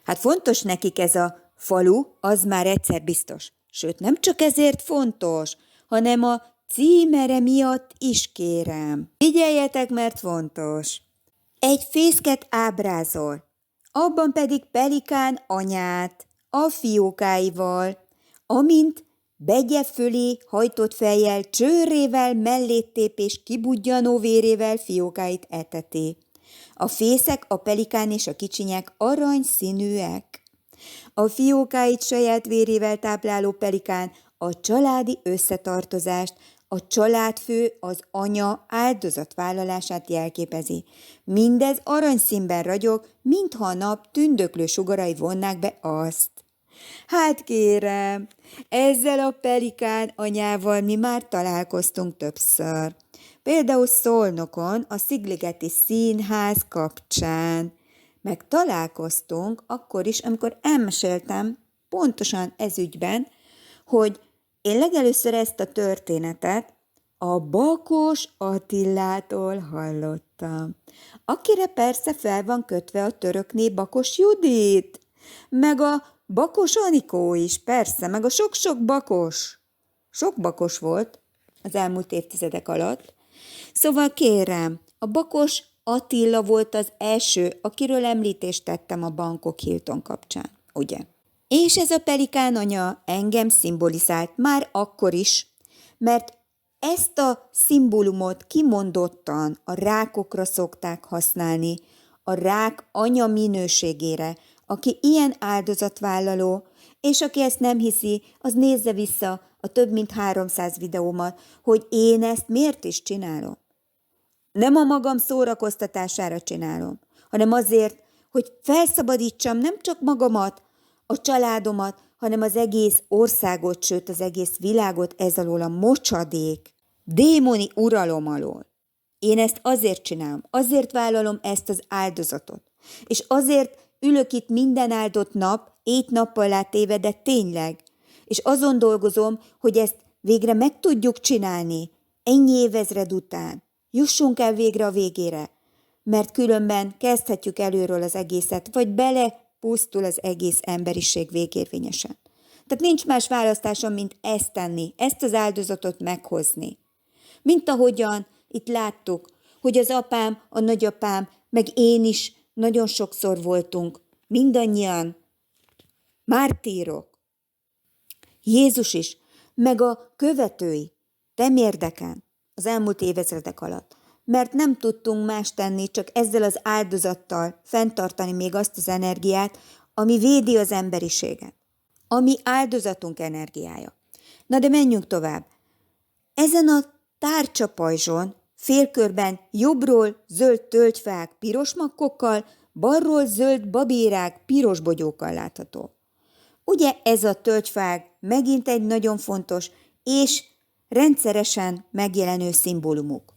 Hát fontos nekik ez a falu, az már egyszer biztos. Sőt, nem csak ezért fontos, hanem a címere miatt is kérem. Figyeljetek, mert fontos. Egy fészket ábrázol, abban pedig Pelikán anyát, a fiókáival, amint begye fölé hajtott fejjel, csőrével mellét tép és kibudjanó vérével fiókáit eteti. A fészek, a pelikán és a kicsinyek aranyszínűek. A fiókáit saját vérével tápláló pelikán a családi összetartozást, a családfő, az anya áldozatvállalását jelképezi. Mindez aranyszínben ragyog, mintha a nap tündöklő sugarai vonnák be azt. Hát kérem, ezzel a pelikán anyával mi már találkoztunk többször. Például Szolnokon, a Szigligeti Színház kapcsán. Meg találkoztunk akkor is, amikor elmeséltem pontosan ez ügyben, hogy én legelőször ezt a történetet a Bakos Attilától hallottam, akire persze fel van kötve a törökné Bakos Judit, meg a Bakos Anikó is, persze, meg a sok-sok Bakos. Sok Bakos volt az elmúlt évtizedek alatt. Szóval kérem, a Bakos Attila volt az első, akiről említést tettem a Bangkok Hilton kapcsán, ugye? És ez a pelikán anya engem szimbolizált már akkor is, mert ezt a szimbólumot kimondottan a rákokra szokták használni, a rák anya minőségére, aki ilyen áldozatvállaló, és aki ezt nem hiszi, az nézze vissza a több mint 300 videómat, hogy én ezt miért is csinálom. Nem a magam szórakoztatására csinálom, hanem azért, hogy felszabadítsam nem csak magamat, a családomat, hanem az egész országot, sőt az egész világot ez alól a mocsadék, démoni uralom alól. Én ezt azért csinálom, azért vállalom ezt az áldozatot, és azért ülök itt minden áldott nap, 7 nappal átéve, de tényleg, és azon dolgozom, hogy ezt végre meg tudjuk csinálni, ennyi évezred után. Jussunk el végre a végére, mert különben kezdhetjük előről az egészet, vagy belepusztul az egész emberiség végérvényesen. Tehát nincs más választásom, mint ezt tenni, ezt az áldozatot meghozni. Mint ahogyan itt láttuk, hogy az apám, a nagyapám, meg én is nagyon sokszor voltunk, mindannyian mártírok. Jézus is, meg a követői, temérdeken, az elmúlt évezredek alatt, mert nem tudtunk más tenni, csak ezzel az áldozattal fenntartani még azt az energiát, ami védi az emberiséget, ami áldozatunk energiája. Na de menjünk tovább. Ezen a tárcsapajzson félkörben jobbról zöld tölgyfák piros makkokkal, balról zöld babérák piros bogyókkal látható. Ugye ez a tölgyfák megint egy nagyon fontos és rendszeresen megjelenő szimbólumuk.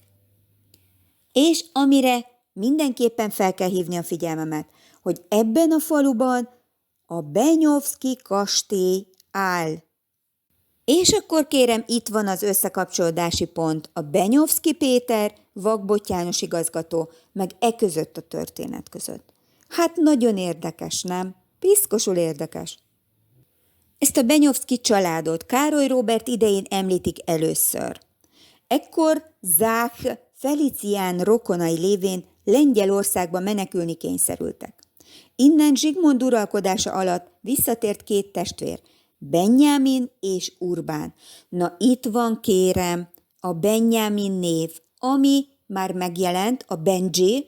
És amire mindenképpen fel kell hívni a figyelmemet, hogy ebben a faluban a Benyovszky kastély áll. És akkor kérem, itt van az összekapcsolódási pont, a Benyovszky Péter, Vakbotty János igazgató, meg között a történet között. Hát nagyon érdekes, nem? Piszkosul érdekes. Ezt a Benyovszky családot Károly Róbert idején említik először. Ekkor Zách Felicián rokonai lévén Lengyelországba menekülni kényszerültek. Innen Zsigmond uralkodása alatt visszatért 2 testvér, Benjamin és Urbán. Na itt van kérem a Benjamin név, ami már megjelent, a Benji,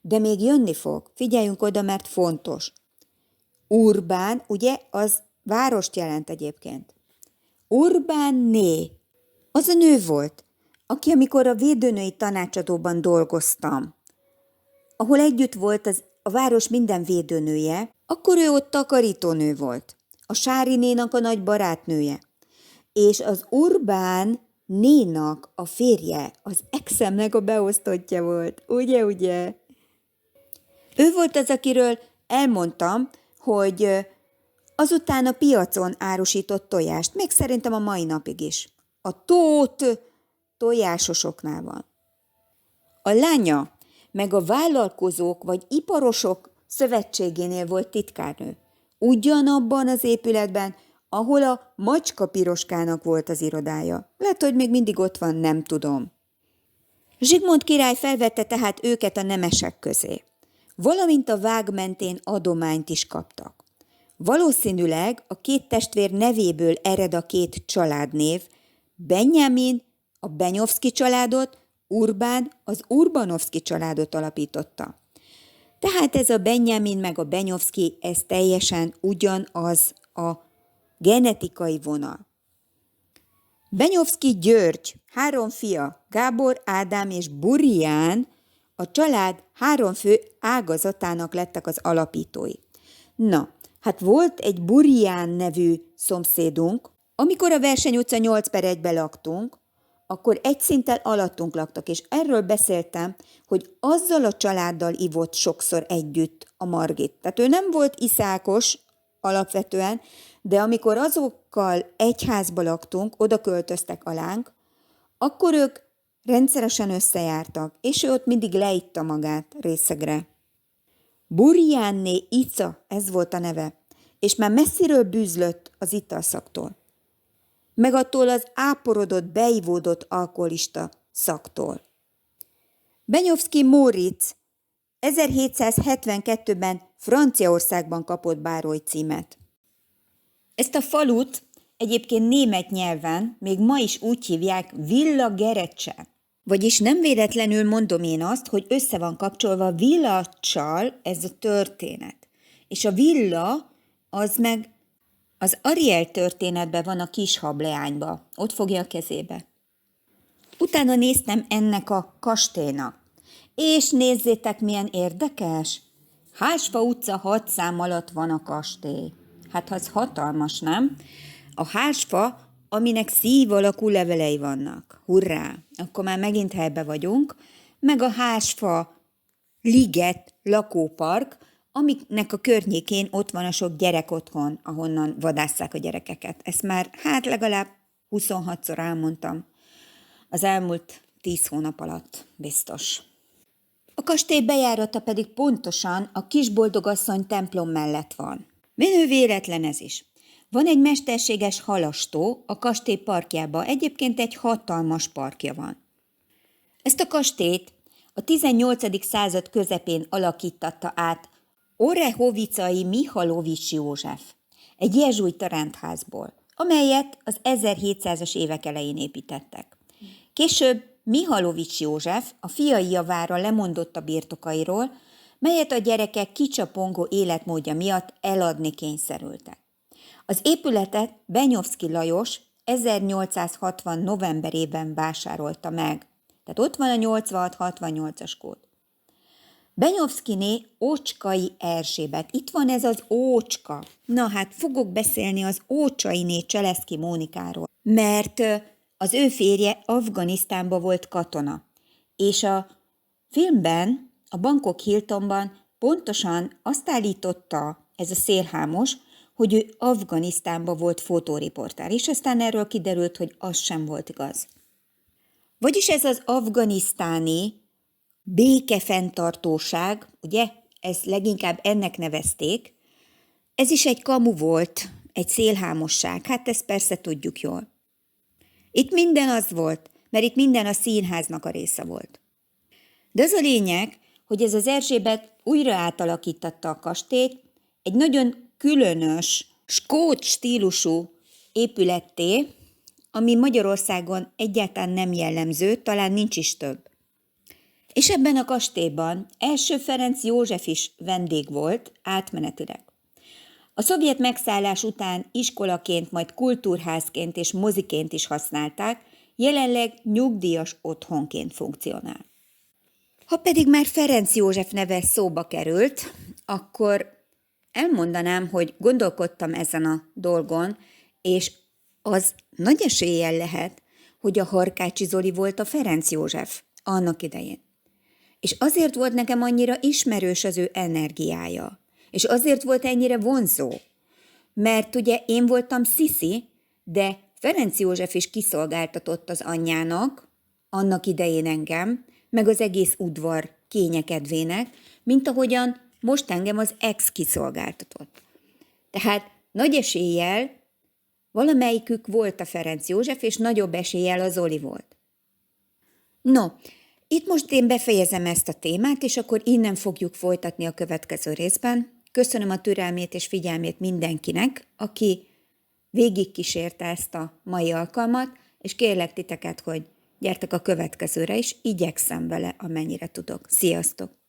de még jönni fog. Figyeljünk oda, mert fontos. Urbán, ugye, az várost jelent egyébként. Urbánné, az a nő volt, aki amikor a védőnői tanácsadóban dolgoztam, ahol együtt volt a város minden védőnője, akkor ő ott takarítónő volt. A Sári nénak a nagy barátnője. És az Urbán nénak a férje, az exemnek a beosztottja volt. Ugye? Ő volt az, akiről elmondtam, hogy azután a piacon árusított tojást, még szerintem a mai napig is. A Tóth tojásosoknál van. A lánya meg a vállalkozók vagy iparosok szövetségénél volt titkárnő. Ugyanabban az épületben, ahol a Macska Piroskának volt az irodája. Lehet, hogy még mindig ott van, nem tudom. Zsigmond király felvette tehát őket a nemesek közé, valamint a vág mentén adományt is kaptak. Valószínűleg a 2 testvér nevéből ered a 2 családnév, Benjamin a Benyovszky családot, Urbán az Urbanovszky családot alapította. Tehát ez a Benjamin meg a Benyovszky, ez teljesen ugyanaz a genetikai vonal. Benyovszky György 3 fia, Gábor, Ádám és Burján, a család 3 fő ágazatának lettek az alapítói. Na, hát volt egy Burján nevű szomszédunk, amikor a Verseny utca 8/1-ben laktunk, akkor egy szinttel alattunk laktak, és erről beszéltem, hogy azzal a családdal ivott sokszor együtt a Margit. Tehát ő nem volt iszákos alapvetően, de amikor azokkal egy házba laktunk, oda költöztek alánk, akkor ők rendszeresen összejártak, és ő ott mindig leitta magát részegre. Burjánné Ica, ez volt a neve, és már messziről bűzlött az italszaktól, meg attól az áporodott, beivódott alkoholista szaktól. Benyovszky Móricz 1772-ben Franciaországban kapott bárói címet. Ezt a falut egyébként német nyelven még ma is úgy hívják Villa Gerecse. Vagyis nem véletlenül mondom én azt, hogy össze van kapcsolva villacsal ez a történet. És a villa az meg az Ariel történetben van a kis hableányba. Ott fogja a kezébe. Utána néztem ennek a kastélynak. És nézzétek, milyen érdekes! Hársfa utca 6 szám alatt van a kastély. Hát az hatalmas, nem? A hársfa, aminek szív alakú levelei vannak. Hurrá! Akkor már megint helybe vagyunk. Meg a hársfa liget lakópark, amiknek a környékén ott van a sok gyerek otthon, ahonnan vadásszák a gyerekeket. Ezt már legalább 26-szor elmondtam. Az elmúlt 10 hónap alatt, biztos. A kastély bejárata pedig pontosan a Kisboldogasszony templom mellett van. Menő véletlen ez is. Van egy mesterséges halastó a kastély parkjában, egyébként egy hatalmas parkja van. Ezt a kastélyt a 18. század közepén alakítatta át Orehovicai Mihalovics József, egy jezsuita rendházból, amelyet az 1700-as évek elején építettek. Később Mihalovics József a fiai javára lemondott a birtokairól, melyet a gyerekek kicsapongó életmódja miatt eladni kényszerültek. Az épületet Benyovszky Lajos 1860. novemberében vásárolta meg. Tehát ott van a 86-68-as kód. Benyovszkyné Ócskai Erzsébet. Itt van ez az Ócska. Na hát fogok beszélni az Ócsainé Cseleszky Mónikáról, mert az ő férje Afganisztánban volt katona. És a filmben, a Bangkok Hiltonban pontosan azt állította ez a szélhámos, hogy ő Afganisztánban volt fotóriportár, és aztán erről kiderült, hogy az sem volt igaz. Vagyis ez az afganisztáni békefenntartóság, ugye, ezt leginkább ennek nevezték, ez is egy kamu volt, egy szélhámosság, hát ezt persze tudjuk jól. Itt minden az volt, mert itt minden a színháznak a része volt. De az a lényeg, hogy ez az Erzsébet újra átalakítatta a kastélyt egy nagyon különös, skót stílusú épületté, ami Magyarországon egyáltalán nem jellemző, talán nincs is több. És ebben a kastélyban első Ferenc József is vendég volt, átmenetileg. A szovjet megszállás után iskolaként, majd kultúrházként és moziként is használták, jelenleg nyugdíjas otthonként funkcionál. Ha pedig már Ferenc József neve szóba került, akkor elmondanám, hogy gondolkodtam ezen a dolgon, és az nagy eséllyel lehet, hogy a Harkácsi Zoli volt a Ferenc József annak idején. És azért volt nekem annyira ismerős az ő energiája, és azért volt ennyire vonzó, mert ugye én voltam Sziszi, de Ferenc József is kiszolgáltatott az anyjának, annak idején engem, meg az egész udvar kényekedvének, mint ahogyan most engem az ex kiszolgáltatott. Tehát nagy eséllyel valamelyikük volt a Ferenc József, és nagyobb eséllyel a Zoli volt. No, itt most én befejezem ezt a témát, és akkor innen fogjuk folytatni a következő részben. Köszönöm a türelmét és figyelmét mindenkinek, aki végigkísérte ezt a mai alkalmat, és kérlek titeket, hogy gyertek a következőre is, igyekszem vele, amennyire tudok. Sziasztok!